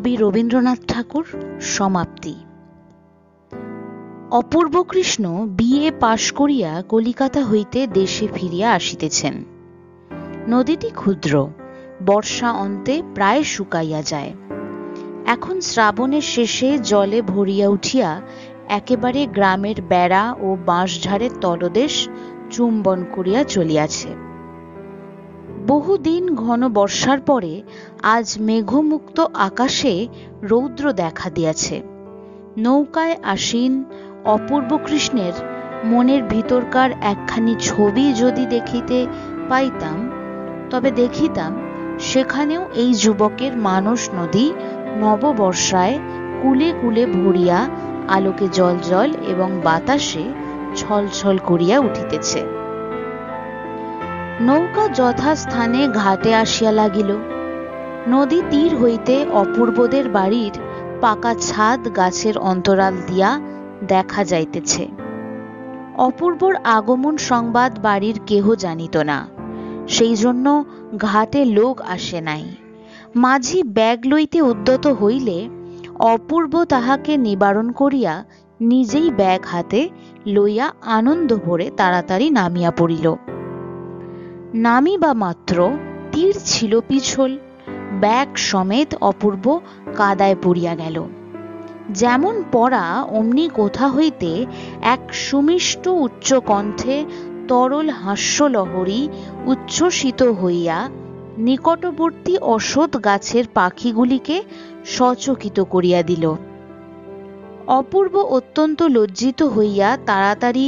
কবি রবীন্দ্রনাথ ঠাকুর। সমাপ্তি। অপূর্ব কৃষ্ণ বিএ পাশ করিয়া কলিকাতা হইতে দেশে ফিরিয়া আসিতেছেন। নদীটি ক্ষুদ্র, বর্ষা অন্তে প্রায় শুকাইয়া যায়। এখন শ্রাবণের শেষে জলে ভরিয়া উঠিয়া একেবারে গ্রামের বেড়া ও বাঁশঝাড়ের তলদেশ চুম্বন করিয়া চলিয়াছে। বহুদিন ঘন বর্ষার পরে আজ মেঘমুক্ত আকাশে রৌদ্র দেখা দিয়াছে। নৌকায় আসীন অপূর্ব কৃষ্ণের মনের ভিতরকার একখানি ছবি যদি দেখিতে পাইতাম, তবে দেখিতাম সেখানেও এই যুবকের মানস নদী নববর্ষায় কুলে কুলে ভরিয়া আলোকে জলজল এবং বাতাসে ছলছল করিয়া উঠিতেছে। নৌকা যথাস্থানে ঘাটে আসিয়া লাগিল। নদী তীর হইতে অপূর্বদের বাড়ির পাকা ছাদ গাছের অন্তরাল দিয়া দেখা যাইতেছে। অপূর্বর আগমন সংবাদ বাড়ির কেহ জানিত না, সেই জন্য ঘাটে লোক আসে নাই। মাঝি ব্যাগ লইতে উদ্যত হইলে অপূর্ব তাহাকে নিবারণ করিয়া নিজেই ব্যাগ হাতে লইয়া আনন্দ ভরে তাড়াতাড়ি নামিয়া পড়িল। নামিবা মাত্র তীর ছিল পিছল, ব্যাগ সমেত অপূর্ব কাদায় পড়িয়া গেল। যেমন পড়া অমনি কোথা হইতে এক সুমিষ্ট উচ্চ কণ্ঠে তরল হাস্যলহরী উচ্ছ্বসিত হইয়া নিকটবর্তী অশ্বত্থ গাছের পাখিগুলিকে সচকিত করিয়া দিল। অপূর্ব অত্যন্ত লজ্জিত হইয়া তাড়াতাড়ি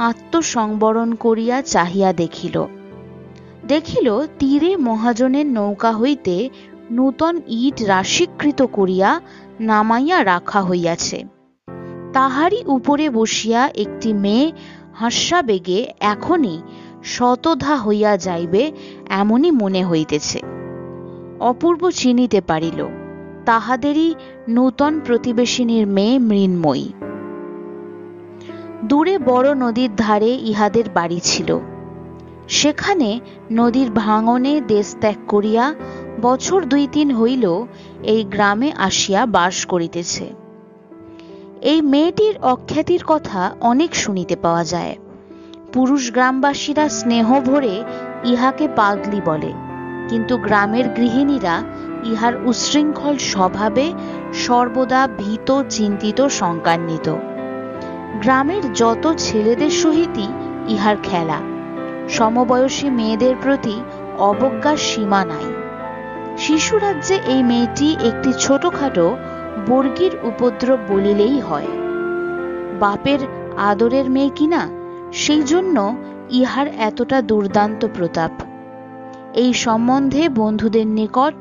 আত্মসংবরণ করিয়া চাহিয়া দেখিল তীরে মহাজনের নৌকা হইতে নূতন ইট রাশিকৃত করিয়া নামাইয়া রাখা হইয়াছে। তাহারই উপরে বসিয়া একটি মেয়ে হাস্যাবেগে এখনই শতধা হইয়া যাইবে এমনই মনে হইতেছে। অপূর্ব চিনিতে পারিল তাহাদেরই নূতন প্রতিবেশিনীর মেয়ে মৃন্ময়ী। দূরে বড় নদীর ধারে ইহাদের বাড়ি ছিল। সেখানে নদীর ভাঙনে দেশ ত্যাগ করিয়া বছর 2-3 হইল এই গ্রামে আসিয়া বাস করিতেছে। এই মেয়েটির অখ্যাতির কথা অনেক শুনিতে পাওয়া যায়। পুরুষ গ্রামবাসীরা স্নেহ ভরে ইহাকে পাগলি বলে, কিন্তু গ্রামের গৃহিণীরা ইহার উচ্ছৃঙ্খল স্বভাবে সর্বদা ভীত, চিন্তিত, শঙ্কান্বিত। গ্রামের যত ছেলেদের সহিতই ইহার খেলা। সমবয়সী মেয়েদের প্রতি অবজ্ঞার সীমা নাই। শিশুরাজ্যে এই মেয়েটি একটি ছোটখাটো বর্গীর উপদ্রব বলিলেই হয়। বাপের আদরের মেয়ে কিনা, সেই জন্য ইহার এতটা দুর্দান্ত প্রতাপ। এই সম্বন্ধে বন্ধুদের নিকট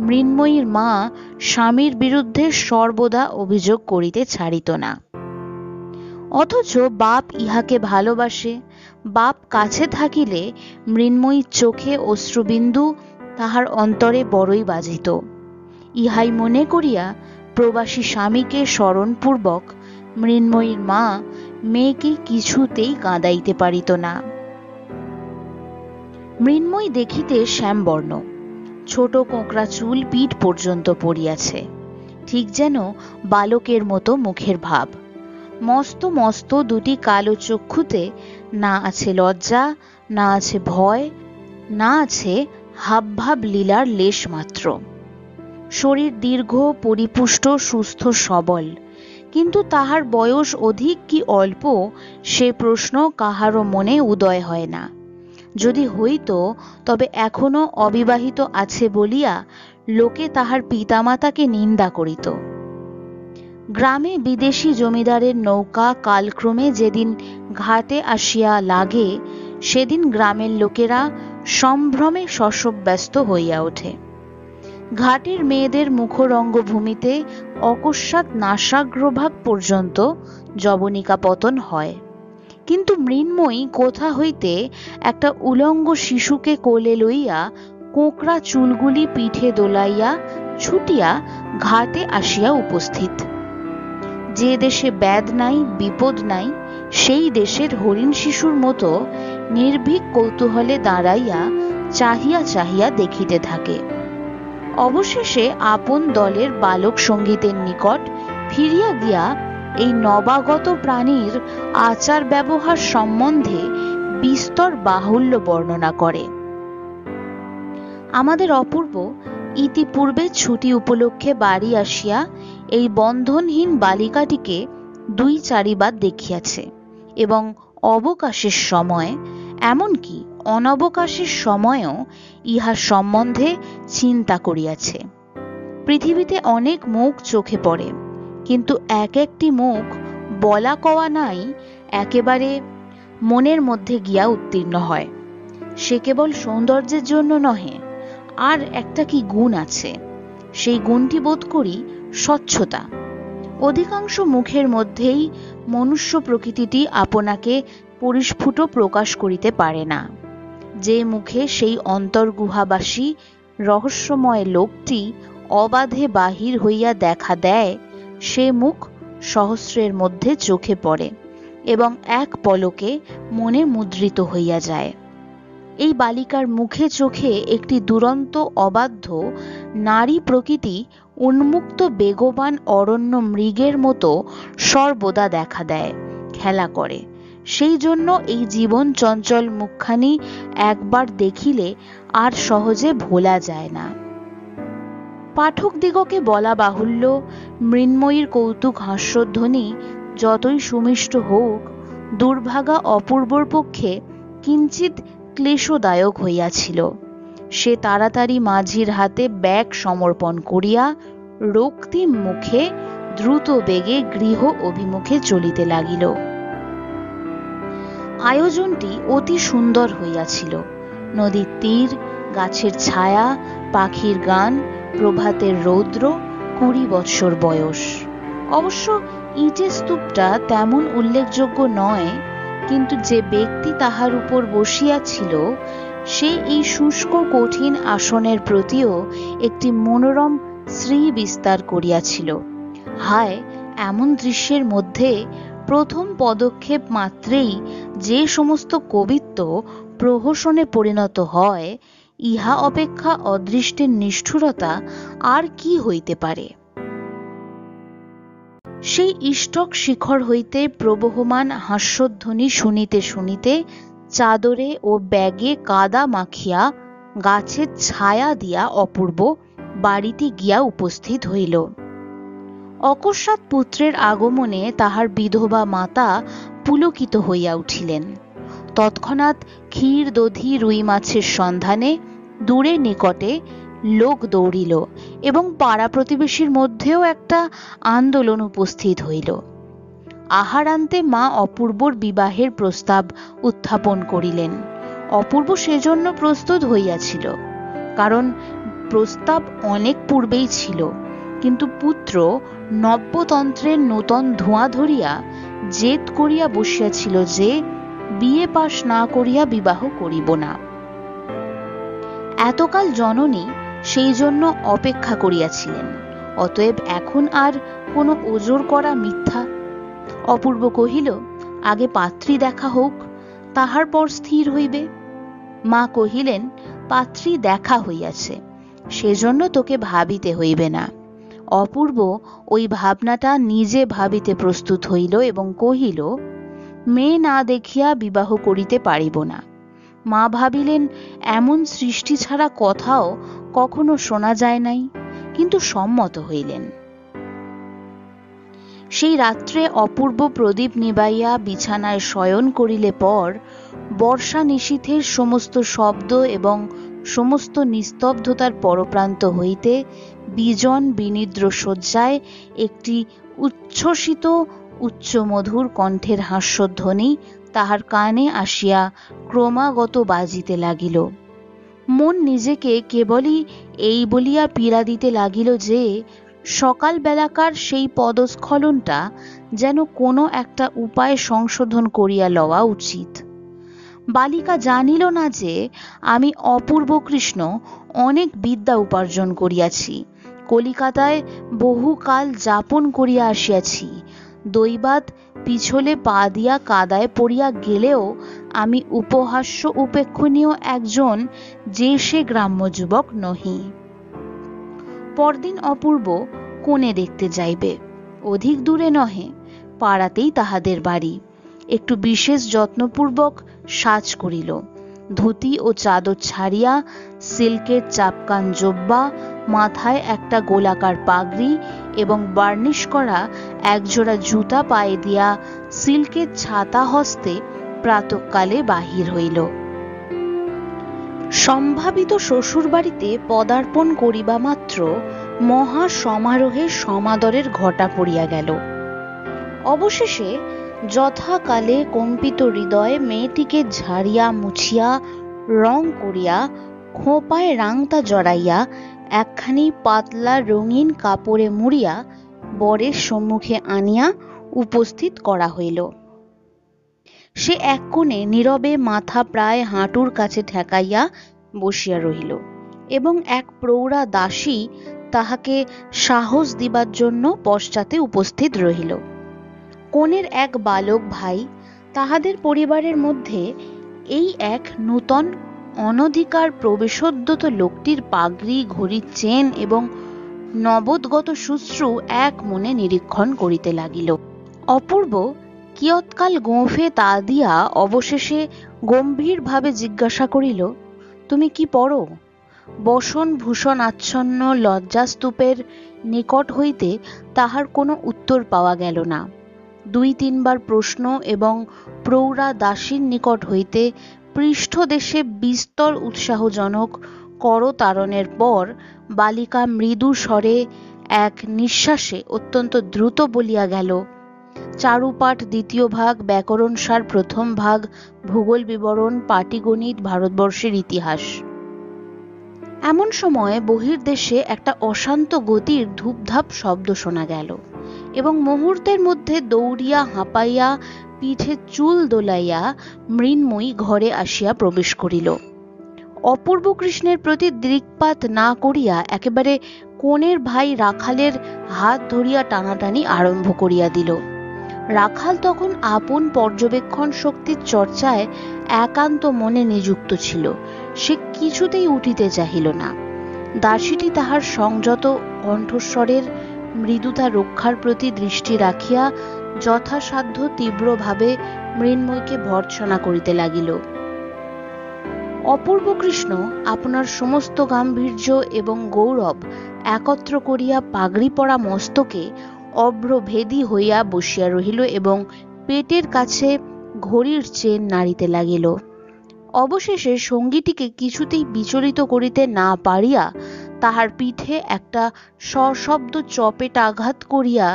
মৃন্ময়ীর মা স্বামীর বিরুদ্ধে সর্বদা অভিযোগ করিতে ছাড়িত না। অথচ বাপ ইহাকে ভালোবাসে। বাপ কাছে থাকিলে মৃন্ময়ীর চোখে অশ্রুবিন্দু তাহার অন্তরে বড়ই বাজিত। ইহাই মনে করিয়া প্রবাসী স্বামীকে স্মরণপূর্বক মৃন্ময়ীর মা মেয়েকে কিছুতেই কাঁদাইতে পারিত না। মৃন্ময়ী দেখিতে শ্যামবর্ণ, ছোট কোঁকড়া চুল পিঠ পর্যন্ত পড়িয়াছে, ঠিক যেন বালকের মতো মুখের ভাব। মস্ত মস্ত দুটি কালো চক্ষুতে না আছে লজ্জা, না আছে ভয়, না আছে হাবভাব লীলার লেশ মাত্র। শরীর দীর্ঘ, পরিপুষ্ট, সুস্থ, সবল, কিন্তু তাহার বয়স অধিক কি অল্প সে প্রশ্ন কাহারও মনে উদয় হয় না। যদি হইত তবে এখনো অবিবাহিত আছে বলিয়া লোকে তাহার পিতামাতাকে নিন্দা করিত। গ্রামে বিদেশি জমিদারের নৌকা কালক্রমে যেদিন ঘাটে আসিয়া লাগে, সেদিন গ্রামের লোকেরা সম্ভ্রমে শশব্যস্ত হইয়া ওঠে। ঘাটের মেয়েদের মুখরঙ্গভূমিতে অকস্মাৎ নাসাগ্রভাগ পর্যন্ত যবনিকা পতন হয়। কিন্তু মৃন্ময়ী কোথা হইতে একটা উলঙ্গ শিশুকে কোলে লইয়া কোঁকড়া চুলগুলি পিঠে দোলাইয়া ছুটিয়া ঘাটে আসিয়া উপস্থিত। যে দেশে ব্যাধ নাই, বিপদ নাই, সেই দেশের হরিণ শিশুর মতো নির্ভীক কৌতূহলে দাঁড়াইয়া চাহিয়া চাহিয়া দেখিতে থাকে। অবশেষে আপন দলের বালক সঙ্গীতের নিকট ফিরিয়া গিয়া এই নবাগত প্রাণীর আচার ব্যবহার সম্বন্ধে বিস্তর বাহুল্য বর্ণনা করে। আমাদের অপূর্ব ইতিপূর্বে ছুটি উপলক্ষে বাড়ি আসিয়া এই বন্ধনহীন বালিকাটিকে 2-4 বার দেখিয়াছে এবং অবকাশের সময়, এমনকি অনবকাশের সময়ও ইহার সম্বন্ধে চিন্তা করিয়াছে। পৃথিবীতে অনেক মুখ চোখে পড়ে, কিন্তু এক একটি মুখ বলা কওয়া নাই একেবারে মনের মধ্যে গিয়া উত্তীর্ণ হয়। সে কেবল সৌন্দর্যের জন্য নহে, আর একটা কি গুণ আছে, সেই গুণটি বোধ করি স্বচ্ছতা। অধিকাংশ মুখের মধ্যেই মনুষ্য প্রকৃতিটি আপনাকে পরিস্ফুট প্রকাশ করিতে পারে না। যে মুখে সেই অন্তর্গুহাবাসী রহস্যময় লোকটি অবাধে বাহির হইয়া দেখা দেয়, সে মুখ সহস্রের মধ্যে চোখে পড়ে এবং এক পলকে মনে মুদ্রিত হইয়া যায়। এই বালিকার মুখে চোখে একটি দুরন্ত অবাধ্য নারী প্রকৃতি উন্মুক্ত বেগবান অরণ্য মৃগের মতো সর্বদা দেখা দেয়, খেলা করে। সেই জন্য এই জীবন চঞ্চল মুখখানি একবার দেখিলে আর সহজে ভোলা যায় না। পাঠক দিগকে বলা বাহুল্য, মৃন্ময়ীর কৌতুক হাস্যধ্বনি যতই সুমিষ্ট হোক, দুর্ভাগা অপূর্বর পক্ষে কিঞ্চিত ক্লেশদায়ক হইয়াছিল। সে তাড়াতাড়ি মাঝির হাতে ব্যাগ সমর্পণ করিয়া রক্তিম মুখে দ্রুত বেগে গৃহ অভিমুখে চলিতে লাগিল। আয়োজনটি অতি সুন্দর হইয়াছিল। নদীর তীর, গাছের ছায়া, পাখির গান, প্রভাতের রৌদ্র, 20 বৎসর বয়স। অবশ্য ইটের স্তূপটা তেমন উল্লেখযোগ্য নয়, কিন্তু যে ব্যক্তি তাহার উপর বসিয়াছিল সে এই শুষ্ক কঠিন আসনের প্রতিও একটি মনোরম শ্রী বিস্তার করিয়াছিল। হায়, এমন দৃশ্যের মধ্যে প্রথম পদক্ষেপ মাত্রেই যে সমস্ত কবিত্ব প্রহসনে পরিণত হয়, ইহা অপেক্ষা অদৃষ্টের নিষ্ঠুরতা আর কি হইতে পারে। সেই ইষ্টক শিখর হইতে প্রবহমান হাস্যধ্বনি শুনিতে শুনিতে চাদরে ও ব্যাগে কাদা মাখিয়া গাছের ছায়া দিয়া অপূর্ব বাড়িতে গিয়া উপস্থিত হইল। অকস্মাৎ পুত্রের আগমনে তাহার বিধবা মাতা পুলকিত হইয়া উঠিলেন। তৎক্ষণাৎ ক্ষীর দধি রুই মাছের সন্ধানে দূরে নিকটে লোক দৌড়িল এবং পাড়া প্রতিবেশীর মধ্যেও একটা আন্দোলন উপস্থিত হইল। আহারান্তে মা অপূর্বর বিবাহের প্রস্তাব উত্থাপন করিলেন। অপূর্ব সেজন্য প্রস্তুত হইয়াছিল, কারণ প্রস্তাব অনেক পূর্বেই ছিল, কিন্তু পুত্র নব্যতন্ত্রের নূতন ধোঁয়া ধরিয়া জেদ করিয়া বসিয়াছিল যে বিয়ে পাশ না করিয়া বিবাহ করিব না। এতকাল জননী সেই জন্য অপেক্ষা করিয়াছিলেন, অতএব এখন আর কোনো ওজর করা মিথ্যা। অপূর্ব কহিল, আগে পাত্রী দেখা হোক, তাহার পর স্থির হইবে। মা কহিলেন, পাত্রী দেখা হইয়াছে, সেজন্য তোকে ভাবিতে হইবে না। অপূর্ব ওই ভাবনাটা নিজে ভাবিতে প্রস্তুত হইল এবং কহিল, মেয়ে না দেখিয়া বিবাহ করিতে পারিব না। মা ভাবিলেন, এমন সৃষ্টি ছাড়া কথাও কখনো শোনা যায় নাই, কিন্তু সম্মত হইলেন। সেই রাত্রে অপূর্ব প্রদীপ নিবাইয়া বিছানায় শয়ন করিলে পর বর্ষা নিশীথের সমস্ত শব্দ এবং সমস্ত নিস্তব্ধতার পরপ্রান্ত হইতে বিজন বিনিদ্র শয্যায় একটি উচ্ছ্বসিত উচ্চমধুর কণ্ঠের হাস্যধ্বনি তাহার কানে আসিয়া ক্রমাগত বাজিতে লাগিল। মন নিজেকে কেবলই এই বলিয়া পীড়া দিতে লাগিল যে সকাল বেলাকার সেই পদস্খলনটা যেন কোনো একটা উপায় সংশোধন করিয়া লওয়া উচিত। বালিকা জানিল না যে আমি অপূর্ব কৃষ্ণ অনেক বিদ্যা উপার্জন করিয়াছি, কলিকাতায় বহুকাল যাপন করিয়া আসিয়াছি, দৈবাৎ পিছলে পা দিয়া কাদায় পড়িয়া গেলেও আমি উপহাস্য উপেক্ষণীয় একজন যে সে গ্রাম্য যুবক নহি। পরদিন অপূর্ব কনে দেখতে যাইবে। অধিক দূরে নহে, পাড়াতেই তাহাদের বাড়ি। একটু বিশেষ যত্নপূর্বক সাজ করিল। ধুতি ও চাদর ছাড়িয়া সিল্কের চাপকান জোব্বা, মাথায় একটা গোলাকার পাগড়ি এবং বার্নিশ করা একজোড়া জুতা পায়ে দিয়া সিল্কের ছাতা হস্তে প্রাতঃকালে বাহির হইল। সম্ভাবিত শ্বশুর বাড়িতে পদার্পণ করিবা মাত্র মহা সমারোহে সমাদরের ঘটা পড়িয়া গেল। অবশেষে যথাকালে কম্পিত হৃদয়ে মেয়েটিকে ঝাড়িয়া মুছিয়া রং করিয়া খোঁপায় রাংতা জড়াইয়া একখানি পাতলা রঙিন কাপড়ে মুড়িয়া বরের সম্মুখে আনিয়া উপস্থিত করা হইল। সে এক কোণে নীরবে মাথা প্রায় হাঁটুর কাছে ঠেকাইয়া বসিয়া রহিল এবং এক প্রৌঢ়া দাসী তাহাকে সাহস দিবার জন্য পশ্চাতে উপস্থিত রহিল। কনের এক বালক ভাই, তাহাদের পরিবারের মধ্যে এই এক নূতন অনধিকার প্রবেশোদ্যত লোকটির পাগড়ি, ঘড়ির চেন এবং নবদগত শুশ্রূ এক মনে নিরীক্ষণ করিতে লাগিল। অপূর্ব কিয়ৎকাল গোঁফে তা দিয়া অবশেষে গম্ভীরভাবে জিজ্ঞাসা করিল, তুমি কি পড়ো? বসন ভূষণ আচ্ছন্ন লজ্জাস্তূপের নিকট হইতে তাহার কোনো উত্তর পাওয়া গেল না। 2-3 বার প্রশ্ন এবং প্রৌঢ়া দাসীর নিকট হইতে পৃষ্ঠদেশে বিস্তর উৎসাহজনক করতাড়নের পর বালিকা মৃদু স্বরে এক নিঃশ্বাসে অত্যন্ত দ্রুত বলিয়া গেল, চারুপাঠ 2য় ভাগ, ব্যাকরণসার 1ম ভাগ, ভূগোল বিবরণ, পাটিগণিত, ভারতবর্ষের ইতিহাস। এমন সময় বহির্দেশে একটা অশান্ত গতির ধূপধাপ শব্দ শোনা গেল এবং মুহূর্তের মধ্যে দৌড়িয়া হাঁপাইয়া পিঠে চুল দোলাইয়া মৃন্ময়ী ঘরে আসিয়া প্রবেশ করিল। অপূর্ব কৃষ্ণের প্রতি দৃকপাত না করিয়া একেবারে কনের ভাই রাখালের হাত ধরিয়া টানাটানি আরম্ভ করিয়া দিল। রাখাল তখন আপন পর্যবেক্ষণ শক্তির চর্চায় একান্ত মনে নিযুক্ত ছিল। সে কিছুতেই উঠিতে চাহিল না। দাসীটি তাহার সংযত কণ্ঠস্বরের মৃদুতা রক্ষার প্রতি দৃষ্টি রাখিয়া যথাসাধ্য তীব্রভাবে মৃন্ময়ীকে ভর্ৎসনা করিতে লাগিল। অপূর্ব কৃষ্ণ আপনার সমস্ত গাম্ভীর্য এবং গৌরব একত্র করিয়া পাগড়ি পরা মস্তকে অভ্রভেদী হইয়া বসিয়া রহিল এবং পেটের কাছে ঘড়ির চেন নাড়িতে লাগিল। অবশেষে সঙ্গীটিকে কিছুতেই বিচলিত করিতে না পারিয়া তাহার পিঠে একটা সশব্দ চপেটাঘাত করিয়া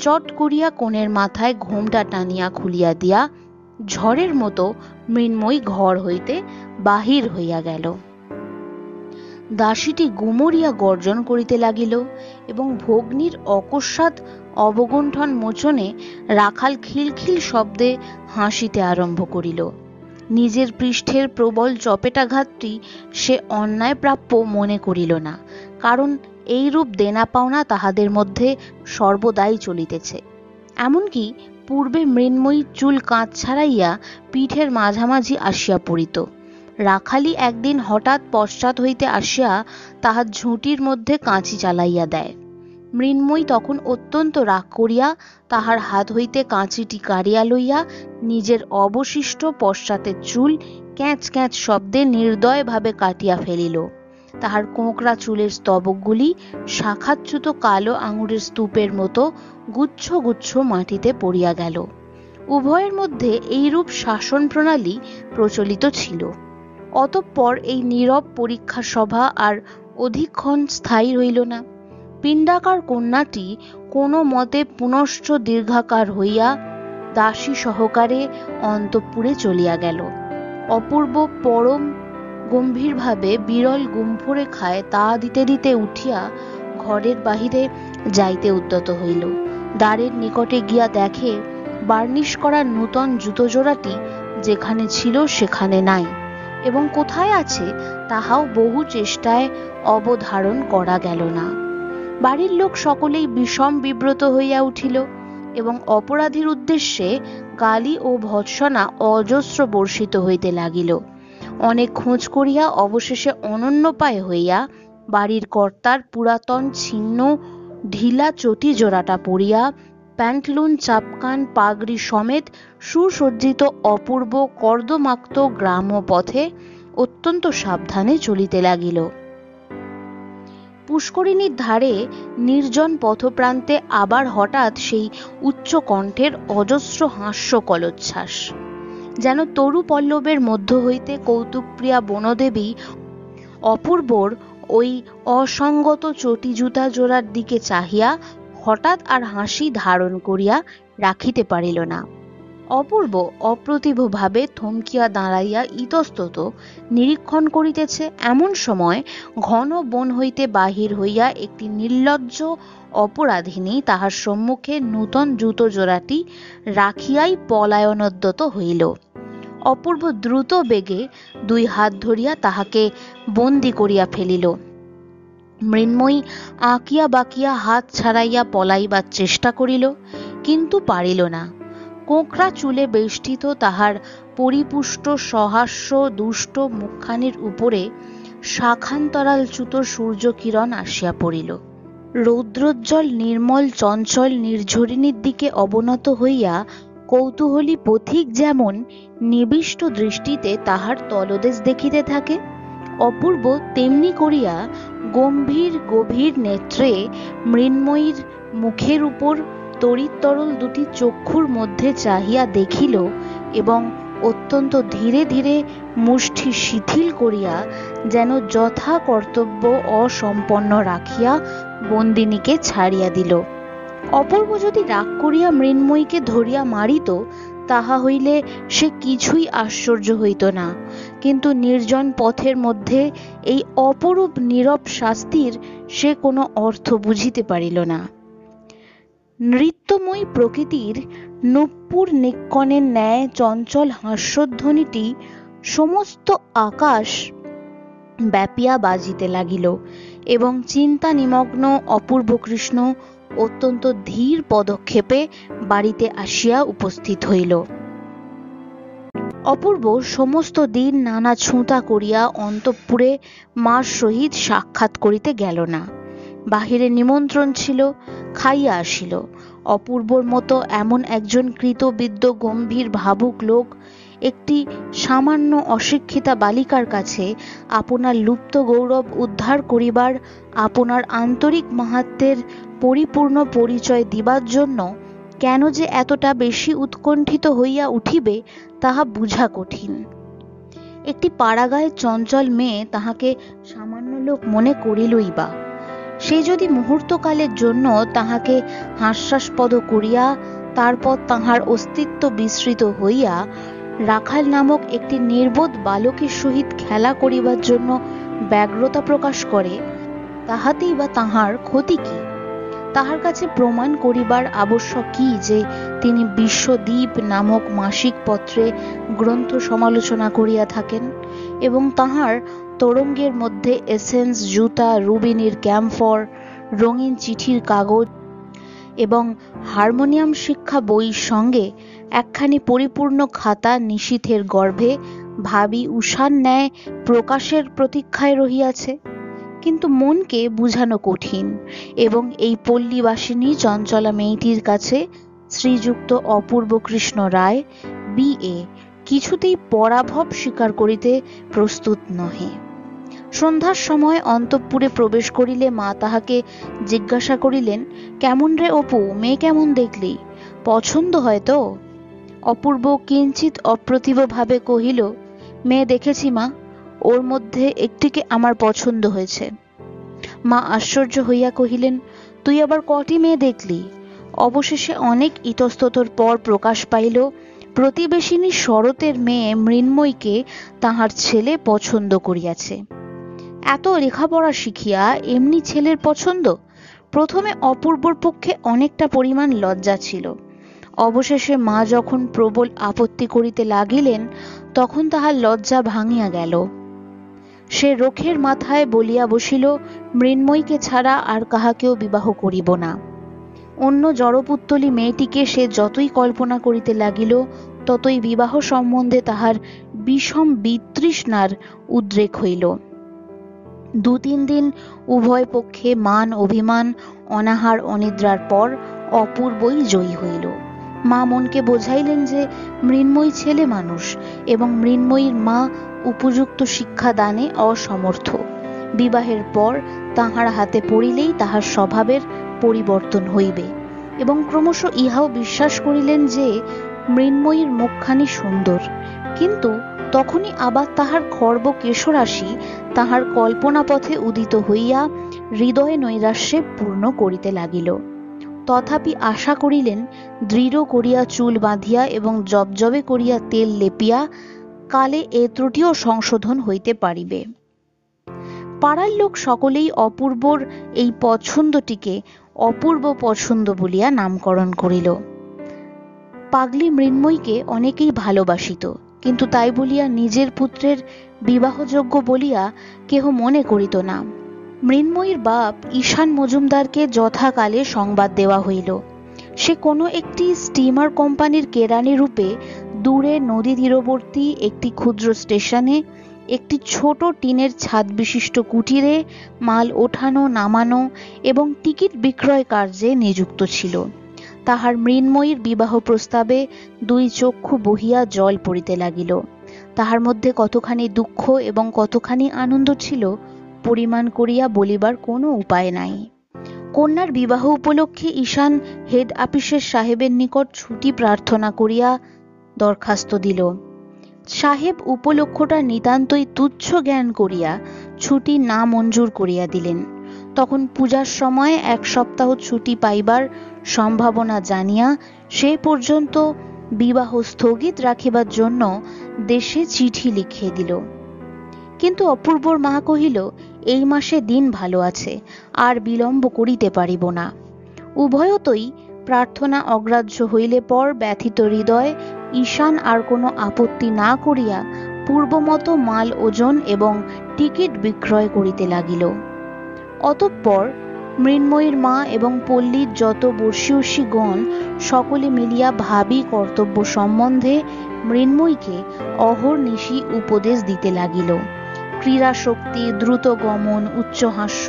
চট করিয়া কনের মাথায় ঘোমটা টানিয়া খুলিয়া দিয়া ঝড়ের মতো মৃন্ময়ী ঘর হইতে বাহির হইয়া গেল। দাসীটি গুমরিয়া গর্জন করিতে লাগিল এবং ভগ্নীর অকস্মাৎ অবগুণ্ঠন মোচনে রাখাল খিলখিল শব্দে হাসিতে আরম্ভ করিল। নিজের পৃষ্ঠের প্রবল চপেটাঘাতটি সে অন্যায় প্রাপ্য মনে করিল না, কারণ এইরূপ দেনা পাওনা তাহাদের মধ্যে সর্বদাই চলিতেছে। এমনকি পূর্বে মৃন্ময়ীর চুল কাঁচ ছাড়াইয়া পিঠের মাঝামাঝি আসিয়া পড়িত। রাখালি একদিন হঠাৎ পশ্চাৎ হইতে আসিয়া তাহার ঝুঁটির মধ্যে কাঁচি চালাইয়া দেয়। মৃন্ময়ী তখন অত্যন্ত রাগ করিয়া তাহার হাত হইতে কাঁচিটি কাড়িয়া লইয়া নিজের অবশিষ্ট পশ্চাতের চুল ক্যাঁচ ক্যাঁচ শব্দে নির্দয়ভাবে কাটিয়া ফেলিল। তাহার কোঁকড়া চুলের স্তবকগুলি শাখাচ্যুত কালো আঙুরের স্তূপের মতো গুচ্ছ গুচ্ছ মাটিতে পড়িয়া গেল। উভয়ের মধ্যে এইরূপ শাসন প্রণালী প্রচলিত ছিল। অতঃপর এই নীরব পরীক্ষা সভা আর অধিকক্ষণ স্থায়ী রইল না। পিণ্ডাকার কন্যাটি কোনো মতে পুনশ্চ দীর্ঘাকার হইয়া দাসী সহকারে অন্তঃপুরে চলিয়া গেল। অপূর্ব পরম গম্ভীরভাবে বিরল গুম্ফরে খায় তা দিতে দিতে উঠিয়া ঘরের বাহিরে যাইতে উদ্যত হইল। দ্বারের নিকটে গিয়া দেখে বার্নিশ করা নূতন জুতো জোড়াটি যেখানে ছিল সেখানে নাই এবং কোথায় আছে তাহাও বহু চেষ্টায় অবধারণ করা গেল না। বাড়ির লোক সকলেই বিষম বিব্রত হইয়া উঠিল এবং অপরাধীর উদ্দেশ্যে গালি ও ভৎসনা অজস্র বর্ষিত হইতে লাগিল। অনেক খোঁজ করিয়া অবশেষে অনন্যোপায় হইয়া বাড়ির কর্তার পুরাতন ছিন্ন ঢিলা চটি জোড়াটা পরিয়া প্যান্টলুন চাপকান পাগড়ি সমেত সুসজ্জিত অপূর্ব কর্দমাক্ত গ্রাম্য পথে অত্যন্ত সাবধানে চলিতে লাগিল। পুষ্করিণীর ধারে নির্জন পথপ্রান্তে আবার হঠাৎ সেই উচ্চ কণ্ঠের অজস্র হাস্য কলোচ্ছ্বাস, যেন তরু পল্লবের মধ্য হইতে কৌতুকপ্রিয়া বনদেবী অপূর্বর ওই অসঙ্গত চটি জুতা জোড়ার দিকে চাহিয়া হঠাৎ আর হাসি ধারণ করিয়া রাখিতে পারিল না। অপূর্ব অপ্রতিভভাবে থমকিয়া দাঁড়াইয়া ইতস্তত নিরীক্ষণ করিতেছে। এমন সময় ঘন বন হইতে বাহির হইয়া একটি নির্লজ্জ অপরাধিনী তাহার সম্মুখে নূতন জুতো জোড়াটি রাখিয়াই পলায়নোদ্যত হইল। অপূর্ব দ্রুত বেগে দুই হাত ধরিয়া তাহাকে বন্দী করিয়া ফেলিল। মৃন্ময়ী আঁকিয়া বাকিয়া হাত ছাড়াইয়া পলাইবার চেষ্টা করিল, কিন্তু পারিল না। কোঁকড়া চুলে বেষ্টিত তাহার পরিপুষ্ট সহাস্য দুষ্ট মুখখানির উপরে শাখান্তরালচ্যুত সূর্যকিরণ আসিয়া পড়িল। রৌদ্রোজ্জ্বল নির্মল চঞ্চল নির্ঝরিণীর দিকে অবনত হইয়া কৌতূহলী পথিক যেমন নিবিষ্ট দৃষ্টিতে তাহার তলদেশ দেখিতে থাকে, অপূর্ব তেমনি করিয়া গম্ভীর গভীর নেত্রে মৃন্ময়ীর মুখের উপর তড়িৎতরল দুটি চক্ষুর মধ্যে চাহিয়া দেখিল এবং অত্যন্ত ধীরে ধীরে মুষ্টি শিথিল করিয়া যেন যথা কর্তব্য অসম্পন্ন রাখিয়া বন্দিনীকে ছাড়িয়া দিল। অপূর্ব যদি রাগ করিয়া মৃন্ময়ীকে ধরিয়া মারিত তাহা হইলে সে কিছুই আশ্চর্য হইত না, কিন্তু নির্জন পথের মধ্যে এই অপরূপ নীরব শাস্তির সে কোনো অর্থ বুঝিতে পারিল না। নৃত্যময়ী প্রকৃতির নূপুর নিক্কণের ন্যায় চঞ্চল হাস্যধ্বনিটি সমস্ত আকাশ ব্যাপিয়া বাজিতে লাগিল এবং চিন্তা নিমগ্ন অপূর্ব কৃষ্ণ অত্যন্ত ধীর পদক্ষেপে বাড়িতে আসিয়া উপস্থিত হইল। অপূর্ব সমস্ত দিন নানা ছুঁতা করিয়া অন্তঃপুরে মার সহিত সাক্ষাৎ করিতে গেল না। বাহিরে নিমন্ত্রণ ছিল, খাইয়া আসিল। অপূর্বর মতো এমন একজন কৃতবিদ্য গম্ভীর ভাবুক লোক একটি সামান্য অশিক্ষিতা বালিকার কাছে আপনার লুপ্ত গৌরব উদ্ধার করিবার, আপনার আন্তরিক মাহাত্ম্যের পরিপূর্ণ পরিচয় দিবার জন্য কেন যে এতটা বেশি উৎকণ্ঠিত হইয়া উঠিবে তাহা বুঝা কঠিন। একটি পাড়াগাঁয়ের চঞ্চল মেয়ে তাহাকে সামান্য লোক মনে করিলই বা, সে যদি মুহূর্তকালের জন্য তাহাকে হাস্যাস্পদ করিয়া তারপর তাহার অস্তিত্ব বিস্মৃত হইয়া রাখাল নামক একটি নির্বোধ বালকের সহিত খেলা করিবার জন্য ব্যগ্রতা প্রকাশ করে, তাহাতেই বা তাহার ক্ষতি কি? তাহার কাছে প্রমাণ করিবার আবশ্যক কি যে তিনি বিশ্বদ্বীপ নামক মাসিক পত্রে গ্রন্থ সমালোচনা করিয়া থাকেন এবং তাহার তরঙ্গের মধ্যে এসেন্স, জুতা, রুবিনির ক্যাম্ফর, রঙিন চিঠির কাগজ এবং হারমোনিয়াম শিক্ষা বইয়ের সঙ্গে একখানি পরিপূর্ণ খাতা নিশীথের গর্ভে ভাবি উষার ন্যায় প্রকাশের প্রতীক্ষায় রহিয়াছে। কিন্তু মনকে বুঝানো কঠিন এবং এই পল্লীবাসিনী চঞ্চলা মেয়েটির কাছে শ্রীযুক্ত অপূর্ব কৃষ্ণ রায় BA কিছুতেই পরাভব স্বীকার করিতে প্রস্তুত নহে। সন্ধ্যার সময় অন্তঃপুরে প্রবেশ করিলে মা তাহাকে জিজ্ঞাসা করিলেন, কেমন রে অপু, মেয়ে কেমন দেখলি? পছন্দ হয় তো? অপূর্ব কিঞ্চিত অপ্রতিভভাবে কহিল, মেয়ে দেখেছি মা, ওর মধ্যে একটিকে আমার পছন্দ হয়েছে। মা আশ্চর্য হইয়া কহিলেন, তুই আবার কটি মেয়ে দেখলি? অবশেষে অনেক ইতস্ততর পর প্রকাশ পাইল প্রতিবেশিনী শরতের মেয়ে মৃন্ময়ীকে তাহার ছেলে পছন্দ করিয়াছে। এত লেখাপড়া শিখিয়া এমনি ছেলের পছন্দ? প্রথমে অপূর্বর পক্ষে অনেকটা পরিমাণ লজ্জা ছিল, অবশেষে মা যখন প্রবল আপত্তি করিতে লাগিলেন তখন তাহার লজ্জা ভাঙিয়া গেল। সে রোখের মাথায় বলিয়া বসিল, মৃন্ময়ীকে ছাড়া আর কাহাকেও বিবাহ করিব না। অন্য জড়পুত্তলী মেয়েটিকে সে যতই কল্পনা করিতে লাগিল ততই বিবাহ সম্বন্ধে তাহার বিষম বিতৃষ্ণার উদ্রেক হইল। 2-3 দিন উভয় পক্ষে মান অভিমান অনাহার অনিদ্রার পর অপূর্বই জয়ী হইল। মা মনকে বোঝাইলেন যে মৃন্ময়ী ছেলে মানুষ এবং মৃন্ময়ীর মা উপযুক্ত শিক্ষা দানে অসমর্থ। বিবাহের পর তাহার হাতে পড়িলেই তাহার স্বভাবের পরিবর্তন হইবে এবং ক্রমশ ইহাও বিশ্বাস করিলেন যে মৃন্ময়ীর মুখখানি সুন্দর। কিন্তু তখনই আবার তাহার খর্ব কেশরাশি তাহার কল্পনা পথে উদিত হইয়া হৃদয়ে নৈরাশ্যে পূর্ণ করিতে লাগিল। তথাপি আশা করিলেন দৃঢ় করিয়া চুল বাঁধিয়া এবং জবজবে করিয়া তেল লেপিয়া কালে এ ত্রুটিও সংশোধন হইতে পারিবে। পাড়ার লোক সকলেই অপূর্বর এই পছন্দটিকে অপূর্ব পছন্দ বলিয়া নামকরণ করিল। পাগলি মৃন্ময়ীকে অনেকেই ভালোবাসিত, কিন্তু তাই বলিয়া নিজের পুত্রের বিবাহযোগ্য বলিয়া কেহ মনে করিত না। মৃন্ময়ীর বাপ ঈশান মজুমদারকে যথাকালে সংবাদ দেওয়া হইল। সে কোনো একটি স্টিমার কোম্পানির কেরানি রূপে দূরে নদী তীরবর্তী একটি ক্ষুদ্র স্টেশনে একটি ছোট টিনের ছাদ বিশিষ্ট কুটিরে মাল ওঠানো নামানো এবং টিকিট বিক্রয় কার্যে নিযুক্ত ছিল। তাহার মৃন্ময়ীর বিবাহ প্রস্তাবে 2 চক্ষু বহিয়া জল পড়িতে লাগিল। তাহার মধ্যে কতখানি দুঃখ এবং কতখানি আনন্দ ছিল পরিমাণ করিয়া বলিবার কোনো উপায় নাই। কন্যার বিবাহ উপলক্ষে ঈশান হেড আপিসের সাহেবের নিকট ছুটি প্রার্থনা করিয়া দরখাস্ত দিল। সাহেব উপলক্ষটা নিতান্তই তুচ্ছ জ্ঞান করিয়া ছুটি না মঞ্জুর করিয়া দিলেন। তখন পূজার সময় 1 সপ্তাহ ছুটি পাইবার সম্ভাবনা জানিয়া সে পর্যন্ত বিবাহ স্থগিত রাখিবার জন্য দেশে চিঠি লিখিয়ে দিল। কিন্তু অপূর্বর মা কহিল, এই মাসে দিন ভালো আছে, আর বিলম্ব করিতে পারিব না। উভয়তই প্রার্থনা অগ্রাহ্য হইলে পর ব্যথিত হৃদয় ঈশান আর কোনো আপত্তি না করিয়া পূর্বমতো মাল ওজন এবং টিকিট বিক্রয় করিতে লাগিল। অতঃপর মৃন্ময়ীর মা এবং পল্লীর যত বর্ষীয়সীগণ সকলে মিলিয়া ভাবী কর্তব্য সম্বন্ধে মৃন্ময়ীকে অহর্নিশি উপদেশ দিতে লাগিল। ক্রীড়া শক্তি, দ্রুত গমন, উচ্চহাস্য,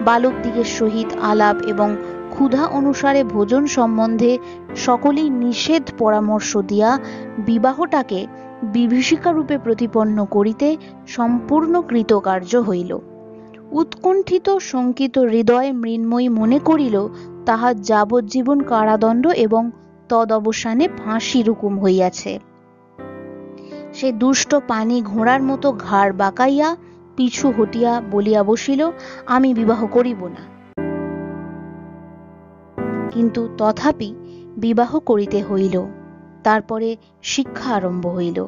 বালকদিগের সহিত আলাপ এবং ক্ষুধা অনুসারে ভোজন সম্বন্ধে সকলেই নিষেধ পরামর্শ দিয়া বিবাহটাকে বিভীষিকারূপে প্রতিপন্ন করিতে সম্পূর্ণ কৃতকার্য হইল। উৎকণ্ঠিত শঙ্কিত হৃদয় মৃন্ময়ী মনে করিল তাহার যাবজ্জীবন কারাদণ্ড এবং তদবসানে ফাঁসি রুকুম হইয়াছে। সে দুষ্ট পানি ঘোড়ার মতো ঘাড় বাঁকাইয়া পিছু হটিয়া বলিয়া বসিল, আমি বিবাহ করিব না। কিন্তু তথাপি বিবাহ করিতে হইল। তারপরে শিক্ষা আরম্ভ হইল।